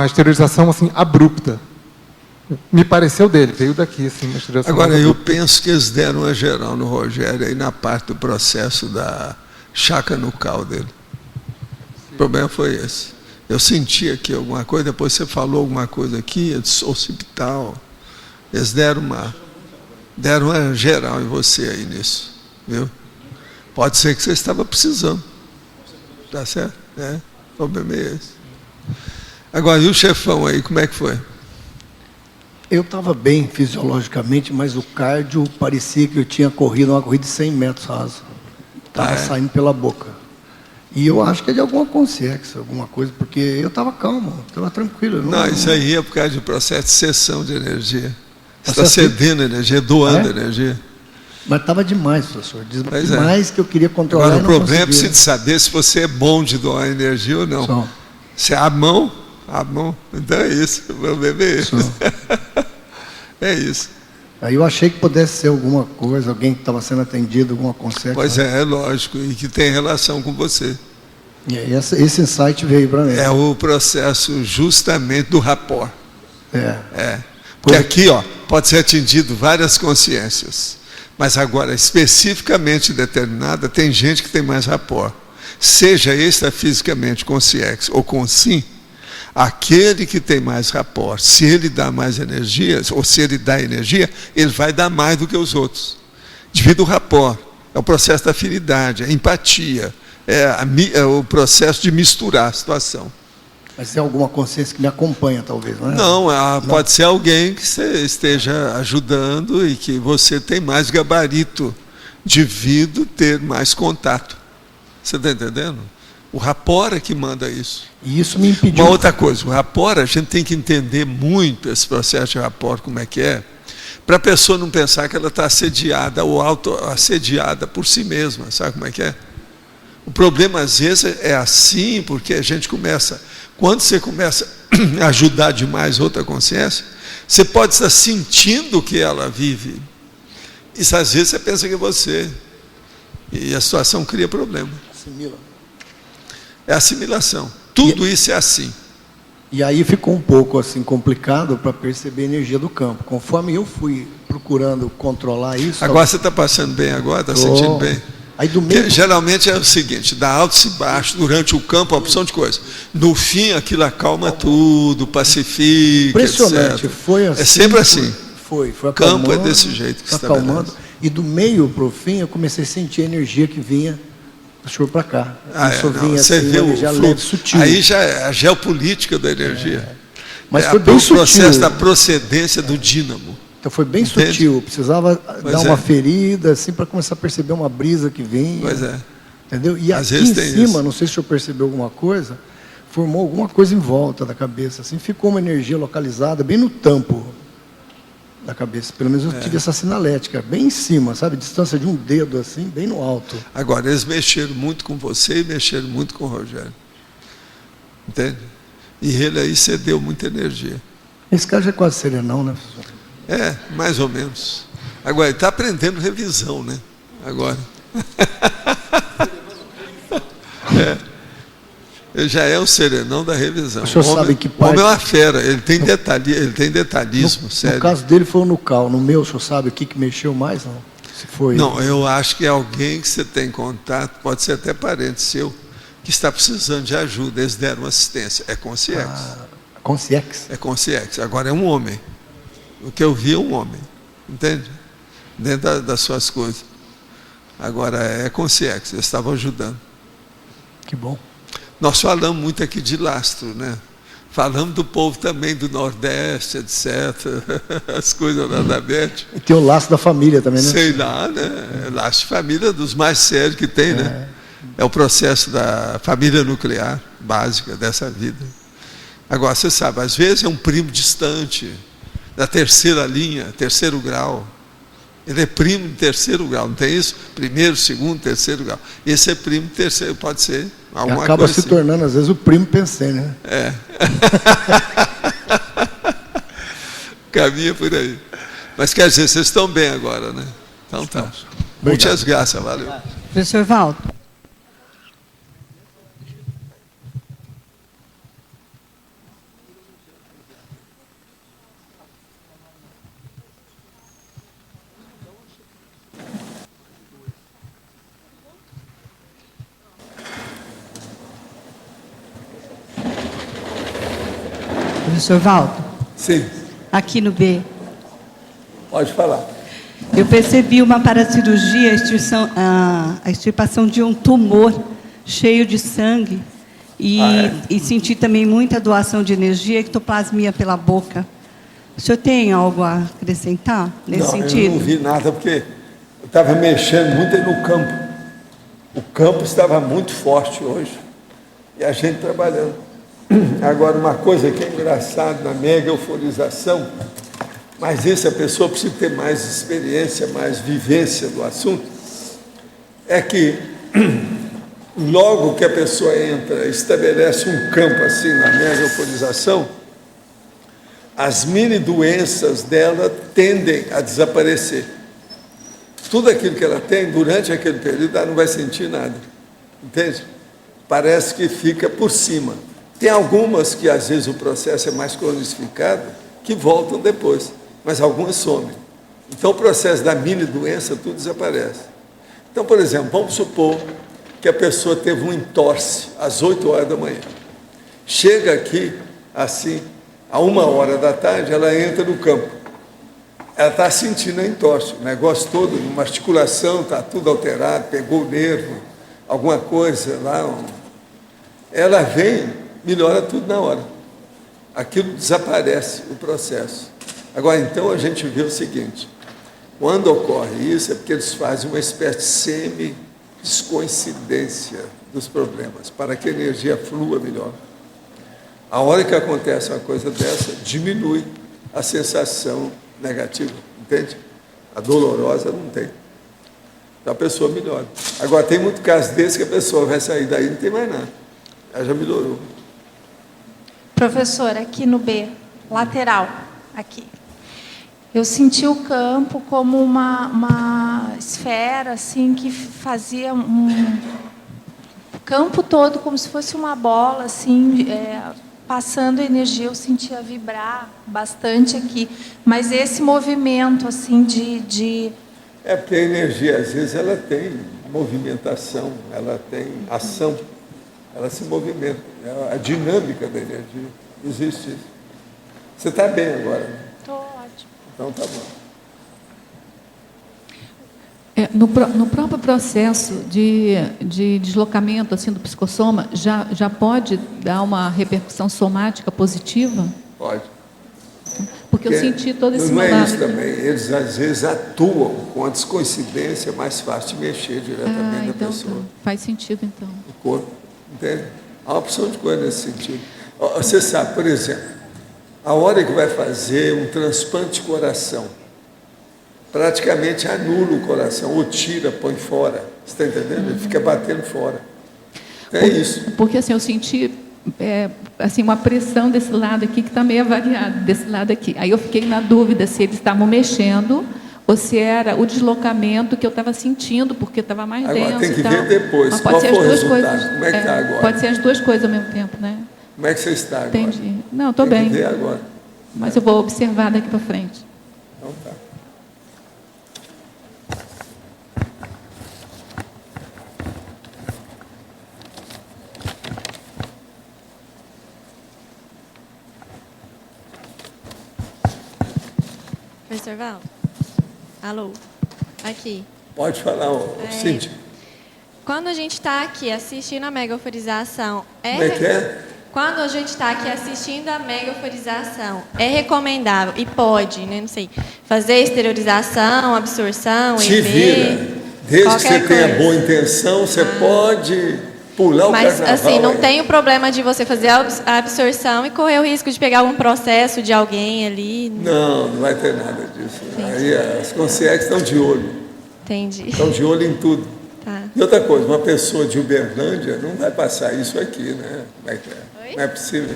esterilização assim, abrupta. Me pareceu dele, veio daqui. Assim, uma esterilização Agora, abrupta. eu penso que eles deram a geral no Rogério, aí na parte do processo da chakra nucal dele. O problema foi esse. Eu senti aqui alguma coisa, depois você falou alguma coisa aqui, occipital. Eles deram uma geral em você aí nisso, viu? Pode ser que você estava precisando. Tá certo? O problema é esse. Agora, e o chefão aí, como é que foi? Eu estava bem fisiologicamente, mas o cardio parecia que eu tinha corrido uma corrida de 100 metros raso. Estava saindo pela boca. E eu acho que é de alguma consciência, alguma coisa, porque eu estava calmo, estava tranquilo. Não, isso aí é por causa do processo de cessão de energia. Você está cedendo energia, doando energia. Mas estava demais, professor. Demais que eu queria controlar. Agora, o problema é preciso saber se você é bom de doar energia ou não. Se a mão, então é isso. O problema é isso. É isso. Aí eu achei que pudesse ser alguma coisa, alguém que estava sendo atendido, alguma consciência. Pois é lógico, e que tem relação com você. E aí esse insight veio para mim. É o processo justamente do rapport. Porque aqui, pode ser atingido várias consciências, mas agora, especificamente determinada, tem gente que tem mais rapport. Seja extrafisicamente consciente ou consci, aquele que tem mais rapport, se ele dá mais energia, ou se ele dá energia, ele vai dar mais do que os outros. Devido ao rapport, é o processo da afinidade, a empatia, é o processo de misturar a situação. Mas tem alguma consciência que me acompanha, talvez, não é? Não, pode ser alguém que você esteja ajudando e que você tem mais gabarito, devido ter mais contato. Você está entendendo? O rapport é que manda isso. E isso me impediu. Uma outra coisa, o rapport, a gente tem que entender muito esse processo de rapport, como é que é, para a pessoa não pensar que ela está assediada ou auto-assediada por si mesma, sabe como é que é? O problema, às vezes, é assim, porque a gente começa, quando você começa a ajudar demais outra consciência, você pode estar sentindo que ela vive. Isso, às vezes, você pensa que é você. E a situação cria problema. Assimila. É assimilação. Tudo isso é assim. E aí ficou um pouco assim complicado para perceber a energia do campo. Conforme eu fui procurando controlar isso... Agora você está passando bem agora? Está sentindo bem? Aí do meio... Geralmente é o seguinte, dá altos e baixos durante o campo, uma opção de coisa. No fim, aquilo acalma tudo, pacifica, impressionante. etc. Foi assim, é sempre assim. Foi o campo é desse jeito que se acalmando. E do meio para o fim, eu comecei a sentir a energia que vinha do senhor para cá. Você assim, vê o leve, sutil. Aí já é a geopolítica da energia. Mas foi bem sutil. O processo da procedência do dínamo. Então foi bem sutil. Eu precisava dar uma ferida, assim, para começar a perceber uma brisa que vinha. Pois é. Entendeu? E às aqui em cima, isso. não sei se o senhor percebeu alguma coisa, formou alguma coisa em volta da cabeça, assim, ficou uma energia localizada bem no tampo. da cabeça. Pelo menos eu tive essa sinalética, bem em cima, sabe? Distância de um dedo, assim, bem no alto. Agora, eles mexeram muito com você e mexeram muito com o Rogério. Entende? E ele aí cedeu muita energia. Esse cara já é quase serenão, né, professor? É, mais ou menos. Agora, ele está aprendendo revisão, né? Agora. Ele já é o serenão da revisão. O senhor sabe que parte... O homem é uma fera, ele tem detalhismo, sério. No caso dele foi o nucal, no meu, o senhor sabe o que mexeu mais? Não, se foi... Não, eu acho que é alguém que você tem contato, pode ser até parente seu, que está precisando de ajuda, eles deram assistência. É Consciex. Consciex? É Consciex. Agora é um homem. O que eu vi é um homem, entende? Dentro das suas coisas. Agora é Consciex, eles estavam ajudando. Que bom. Nós falamos muito aqui de lastro, né? Falamos do povo também do Nordeste, etc. As coisas lá da Bete. E tem o laço da família também, né? Sei lá, né? Laço de família dos mais sérios que tem, né? É o processo da família nuclear básica dessa vida. Agora, você sabe, às vezes é um primo distante, da terceira linha, terceiro grau. Ele é primo de terceiro grau, não tem isso? Primeiro, segundo, terceiro grau. Esse é primo de terceiro, pode ser alguma acaba coisa se assim. tornando, às vezes, o primo pensei, né? É. Caminha por aí. Mas quer dizer, vocês estão bem agora, né? Então tá. Muitas graças, valeu. Professor Valdo. Professor Valdo. Sim. Aqui no B. Pode falar. Eu percebi uma paracirurgia, a extirpação de um tumor cheio de sangue e senti também muita doação de energia, ectoplasmia pela boca. O senhor tem algo a acrescentar nesse sentido? Eu não vi nada, porque eu estava mexendo muito no campo. O campo estava muito forte hoje. E a gente trabalhando. Agora, uma coisa que é engraçada na mega euforização, mas isso a pessoa precisa ter mais experiência, mais vivência do assunto, é que logo que a pessoa entra, estabelece um campo assim na mega euforização, as mini doenças dela tendem a desaparecer. Tudo aquilo que ela tem, durante aquele período, ela não vai sentir nada. Entende? Parece que fica por cima. Tem algumas que, às vezes, o processo é mais cronificado, que voltam depois, mas algumas somem. Então, o processo da mini-doença, tudo desaparece. Então, por exemplo, vamos supor que a pessoa teve um entorse às 8 horas da manhã. Chega aqui, assim, a 1h da tarde, ela entra no campo. Ela está sentindo a entorse, o negócio todo, uma articulação, está tudo alterado, pegou o nervo, alguma coisa lá. Ela vem, melhora tudo na hora. Aquilo desaparece, o processo. Agora, então, a gente vê o seguinte, quando ocorre isso, é porque eles fazem uma espécie de semi-descoincidência dos problemas, para que a energia flua melhor. A hora que acontece uma coisa dessa, diminui a sensação negativa, entende? A dolorosa não tem. Então, a pessoa melhora. Agora, tem muito caso desse que a pessoa vai sair daí e não tem mais nada. Ela já melhorou. Professor, aqui no B, lateral, aqui. Eu senti o campo como uma esfera, assim, que fazia um campo todo como se fosse uma bola, assim, passando energia. Eu sentia vibrar bastante aqui. Mas esse movimento, assim, de... É porque a energia, às vezes, ela tem movimentação, ela tem ação. Ela se movimenta, a dinâmica da energia, existe isso. Você está bem agora? Estou ótimo. Então tá bom. No próprio processo de deslocamento assim, do psicossoma, já pode dar uma repercussão somática positiva? Pode. Porque eu senti todo esse não é isso aqui. também, eles às vezes atuam com a descoincidência, é mais fácil de mexer diretamente na pessoa. Tá. Faz sentido, então. O corpo. Entende? Há uma opção de coisa nesse sentido. Você sabe, por exemplo, A hora que vai fazer um transplante de coração, praticamente anula o coração, ou tira, põe fora. Você está entendendo? Ele fica batendo fora. É isso. Porque assim, eu senti assim, uma pressão desse lado aqui que está meio avariado, desse lado aqui. Aí eu fiquei na dúvida se eles estavam mexendo ou se era o deslocamento que eu estava sentindo, porque estava mais denso. Agora tem que ver depois. Mas pode ser as duas coisas. Como é que está agora? Pode ser as duas coisas ao mesmo tempo, né? Como é que você está agora? Entendi. Não, estou bem. Tem que ver agora. Mas eu vou observar daqui para frente. Então tá. Professor Valdo? Alô? Aqui. Pode falar, Cíntia. Quando a gente está aqui assistindo a mega euforização... Como é que é? Quando a gente está aqui assistindo a mega euforização, é recomendável, e pode, né, não sei, fazer esterilização, absorção, Te EV, vira. Desde que você tenha coisa. boa intenção, você pode pular o Mas, carnaval. assim, não aí. tem o problema de você fazer a absorção e correr o risco de pegar algum processo de alguém ali. Não, não vai ter nada disso. Aí as consciências estão de olho. Entendi. Estão de olho em tudo. Tá. E outra coisa, uma pessoa de Uberlândia não vai passar isso aqui, né? Como é que é? Não é possível.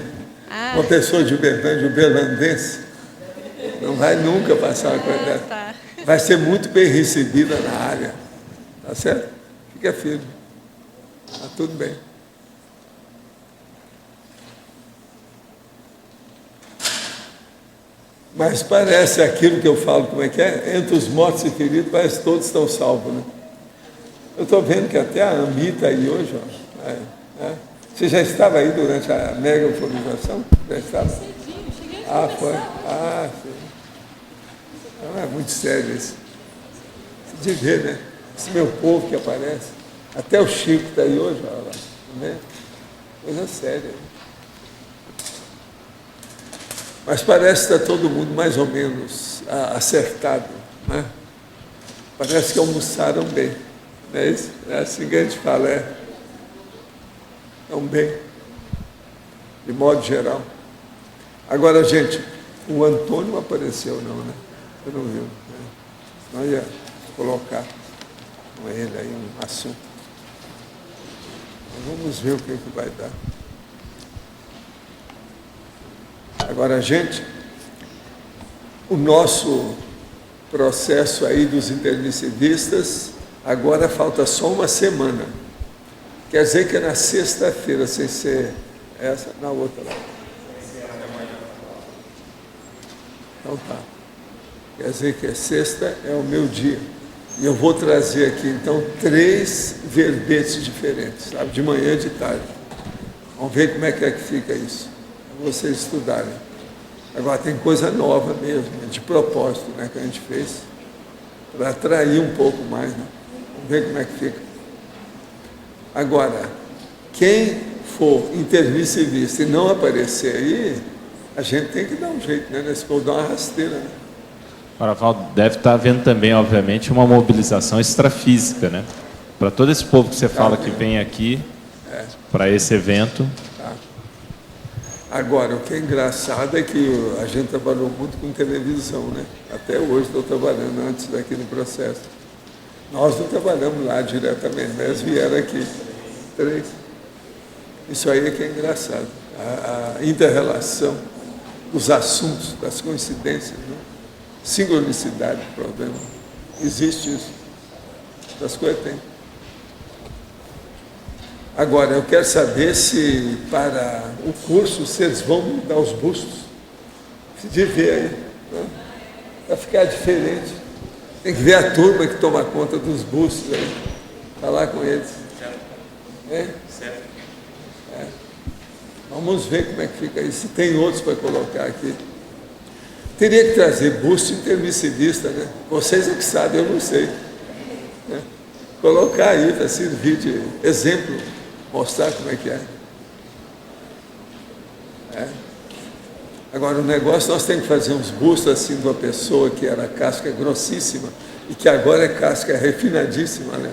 Uma pessoa de Uberlândia, uberlandense, não vai nunca passar uma coisa dessa. Tá. Vai ser muito bem recebida na área. Tá certo? Fica firme. Tá tudo bem. Mas parece aquilo que eu falo, como é que é? Entre os mortos e feridos, parece que todos estão salvos, né? Eu estou vendo que até a Ami está aí hoje, ó. Você já estava aí durante a mega euforização? Já estava? Foi? Sim. Então é muito sério isso. De ver, né? Esse meu povo que aparece. Até o Chico está aí hoje, olha lá. Né? Coisa séria. Mas parece que está todo mundo mais ou menos acertado, né? Parece que almoçaram bem. Não é isso? É assim que a gente fala, Estão bem, de modo geral. Agora, gente, o Antônio não apareceu, não, né? Você não viu, né? Senão ia colocar com ele aí um assunto. Mas vamos ver o que vai dar. Agora, gente, o nosso processo aí dos intermissivistas, agora falta só uma semana. Quer dizer que é na sexta-feira, sem ser essa, na outra lá. Então tá. Quer dizer que sexta é o meu dia. E eu vou trazer aqui, então, 3 verbetes diferentes, sabe? De manhã e de tarde. Vamos ver como é que fica isso. Para vocês estudarem. Agora, tem coisa nova mesmo, de propósito, né, que a gente fez, para atrair um pouco mais, né? Vamos ver como é que fica. Agora, quem for intermissivista e não aparecer aí, a gente tem que dar um jeito, né? Nesse povo dar uma rasteira, né? Ora, Valdo, deve estar havendo também, obviamente, uma mobilização extrafísica, né? Para todo esse povo que você fala que vem aqui para esse evento. Tá. Agora, o que é engraçado é que a gente trabalhou muito com televisão, né? Até hoje estou trabalhando antes daqui no processo. Nós não trabalhamos lá diretamente, mas vieram aqui 3. Isso aí é que é engraçado. A inter-relação dos assuntos, das coincidências, né? Sincronicidade do problema. Existe isso. Das coisas tem. Agora, eu quero saber se para o curso vocês vão mudar os bustos. De ver aí. Né? Para ficar diferente. Tem que ver a turma que toma conta dos bustos aí. Falar com eles. Certo. Vamos ver como é que fica isso. Se tem outros para colocar aqui. Teria que trazer busto intermissivista, né? Vocês é que sabem, eu não sei. Né? Colocar aí para servir de exemplo, mostrar como é que é. Agora, o negócio, nós temos que fazer uns bustos assim de uma pessoa que era casca grossíssima e que agora é casca refinadíssima, né?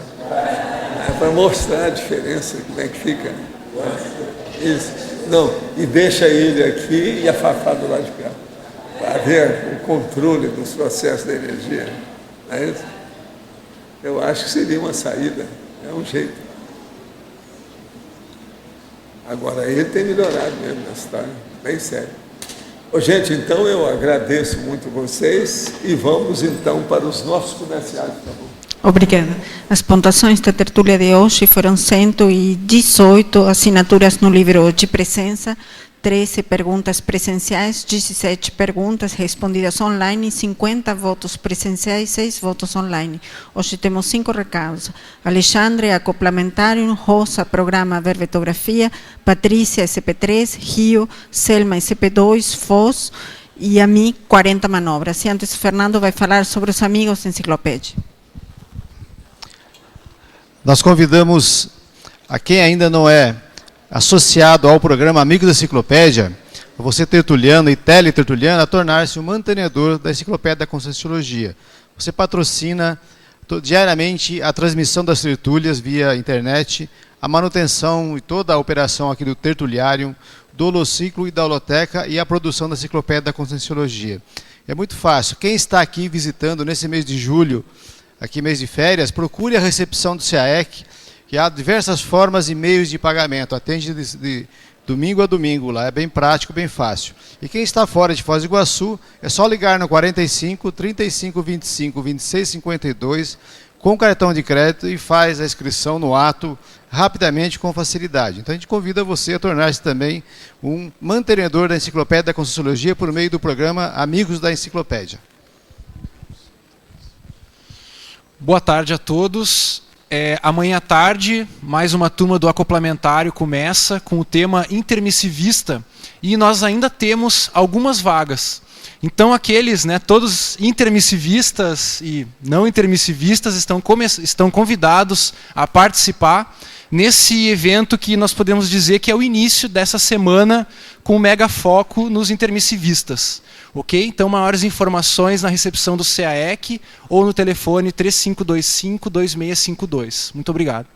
Para mostrar a diferença, como é que fica. Isso. Não, e deixa ele aqui e a Fafá do lado de cá, para ver o controle dos processos da energia. Não é isso? Eu acho que seria uma saída, é um jeito. Agora, ele tem melhorado mesmo nessa história, bem sério. Ô, gente, então eu agradeço muito vocês e vamos então para os nossos comerciais, por favor. Obrigada. As pontuações da tertúlia de hoje foram 118 assinaturas no livro de presença, 13 perguntas presenciais, 17 perguntas respondidas online, 50 votos presenciais, 6 votos online. Hoje temos 5 recados. Alexandre, acoplamentário, Rosa, programa Verbetografia, Patrícia, SP3, Rio, Selma, SP2, Foz, e a mim, 40 manobras. E antes, Fernando vai falar sobre os amigos da enciclopédia. Nós convidamos a quem ainda não é associado ao programa Amigos da Enciclopédia, você tertuliano e teletertuliano, a tornar-se um mantenedor da Enciclopédia da Conscienciologia. Você patrocina diariamente a transmissão das tertúlias via internet, a manutenção e toda a operação aqui do Tertuliário, do Holociclo e da Holoteca e a produção da Enciclopédia da Conscienciologia. É muito fácil. Quem está aqui visitando nesse mês de julho, aqui mês de férias, procure a recepção do CAEC, que há diversas formas e meios de pagamento, atende de domingo a domingo lá, é bem prático, bem fácil. E quem está fora de Foz do Iguaçu, é só ligar no 45 35 25 26 52 com cartão de crédito e faz a inscrição no ato rapidamente com facilidade. Então a gente convida você a tornar-se também um mantenedor da Enciclopédia da Conscienciologia por meio do programa Amigos da Enciclopédia. Boa tarde a todos. Amanhã à tarde, mais uma turma do acoplamentário começa com o tema intermissivista e nós ainda temos algumas vagas. Então aqueles, todos intermissivistas e não intermissivistas estão convidados a participar nesse evento que nós podemos dizer que é o início dessa semana com mega foco nos intermissivistas. Ok? Então, maiores informações na recepção do CAEC ou no telefone 3525-2652. Muito obrigado.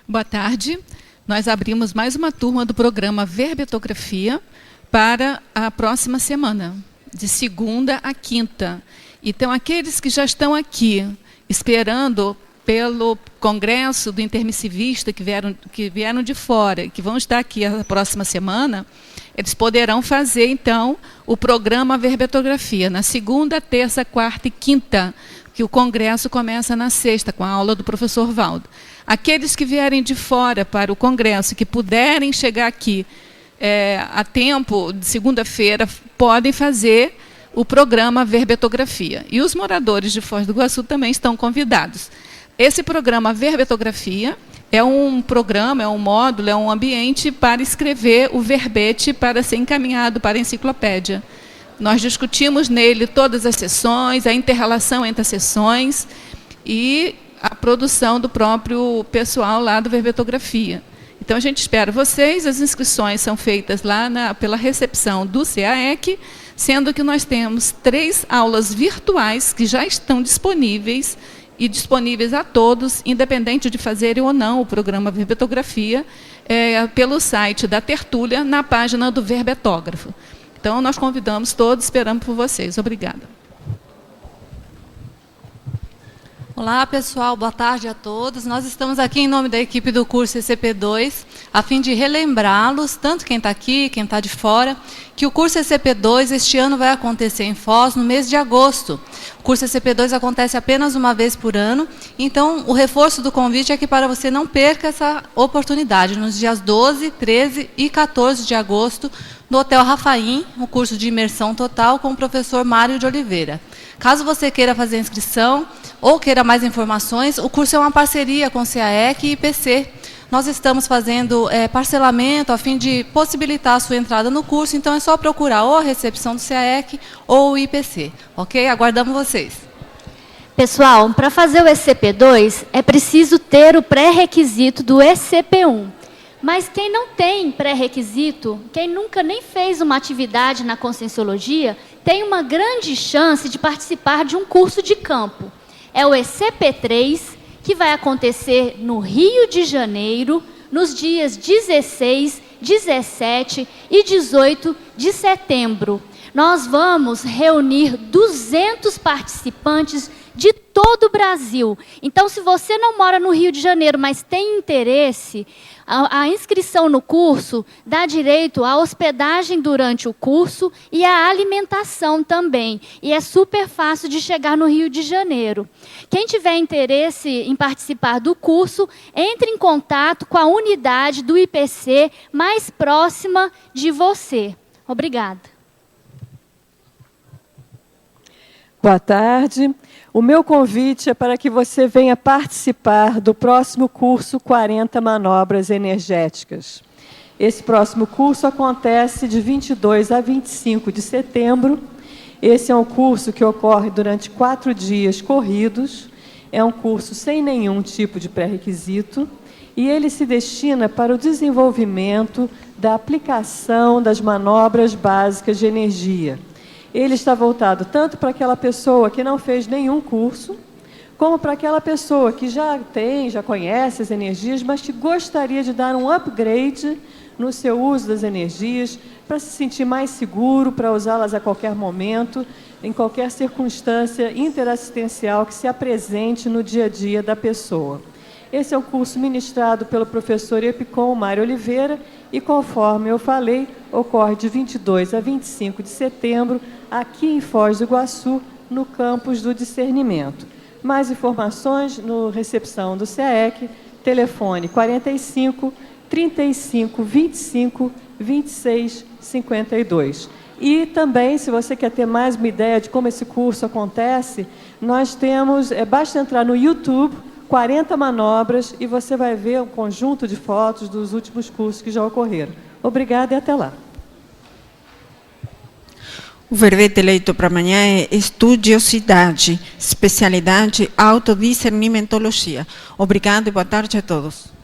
Boa tarde. Nós abrimos mais uma turma do programa Verbetografia para a próxima semana, de segunda a quinta. Então, aqueles que já estão aqui esperando pelo congresso do intermissivista, que vieram de fora, que vão estar aqui a próxima semana, eles poderão fazer, então, o programa Verbetografia, na segunda, terça, quarta e quinta, que o congresso começa na sexta, com a aula do professor Valdo. Aqueles que vierem de fora para o congresso, que puderem chegar aqui a tempo de segunda-feira, podem fazer o programa Verbetografia. E os moradores de Foz do Iguaçu também estão convidados. Esse programa Verbetografia é um programa, é um módulo, é um ambiente para escrever o verbete para ser encaminhado para a enciclopédia. Nós discutimos nele todas as sessões, a inter-relação entre as sessões e a produção do próprio pessoal lá do Verbetografia. Então, a gente espera vocês, as inscrições são feitas lá pela recepção do CAEC, sendo que nós temos 3 aulas virtuais que já estão disponíveis e disponíveis a todos, independente de fazerem ou não o programa Verbetografia, pelo site da Tertúlia, na página do Verbetógrafo. Então, nós convidamos todos, esperamos por vocês. Obrigada. Olá, pessoal. Boa tarde a todos. Nós estamos aqui em nome da equipe do curso ECP2, a fim de relembrá-los, tanto quem está aqui, quem está de fora, que o curso ECP2 este ano vai acontecer em Foz no mês de agosto. O curso ECP2 acontece apenas uma vez por ano, então o reforço do convite é que para você não perca essa oportunidade, nos dias 12, 13 e 14 de agosto, no Hotel Rafaim, o curso de imersão total com o professor Mário de Oliveira. Caso você queira fazer inscrição ou queira mais informações, o curso é uma parceria com o CAEC e IPC. Nós estamos fazendo parcelamento a fim de possibilitar a sua entrada no curso, então é só procurar ou a recepção do CAEC ou o IPC. Ok? Aguardamos vocês. Pessoal, para fazer o ECP2 é preciso ter o pré-requisito do ECP1. Mas quem não tem pré-requisito, quem nunca nem fez uma atividade na Conscienciologia, tem uma grande chance de participar de um curso de campo. É o ECP3, que vai acontecer no Rio de Janeiro, nos dias 16, 17 e 18 de setembro. Nós vamos reunir 200 participantes de todo o Brasil. Então, se você não mora no Rio de Janeiro, mas tem interesse, a inscrição no curso dá direito à hospedagem durante o curso e à alimentação também. E é super fácil de chegar no Rio de Janeiro. Quem tiver interesse em participar do curso, entre em contato com a unidade do IPC mais próxima de você. Obrigada. Boa tarde. O meu convite é para que você venha participar do próximo curso 40 Manobras Energéticas. Esse próximo curso acontece de 22 a 25 de setembro. Esse é um curso que ocorre durante 4 dias corridos. É um curso sem nenhum tipo de pré-requisito e ele se destina para o desenvolvimento da aplicação das manobras básicas de energia. Ele está voltado tanto para aquela pessoa que não fez nenhum curso, como para aquela pessoa que já conhece as energias, mas que gostaria de dar um upgrade no seu uso das energias, para se sentir mais seguro, para usá-las a qualquer momento, em qualquer circunstância interassistencial que se apresente no dia a dia da pessoa. Esse é um curso ministrado pelo professor Epicom Mário Oliveira e, conforme eu falei, ocorre de 22 a 25 de setembro, aqui em Foz do Iguaçu, no campus do Discernimento. Mais informações no recepção do SEAEC, telefone 45 35 25 26 52. E também, se você quer ter mais uma ideia de como esse curso acontece, nós temos, basta entrar no YouTube, 40 manobras, e você vai ver um conjunto de fotos dos últimos cursos que já ocorreram. Obrigada e até lá. O verbete eleito para amanhã é estudiosidade, especialidade autodiscernimentologia. Obrigado e boa tarde a todos.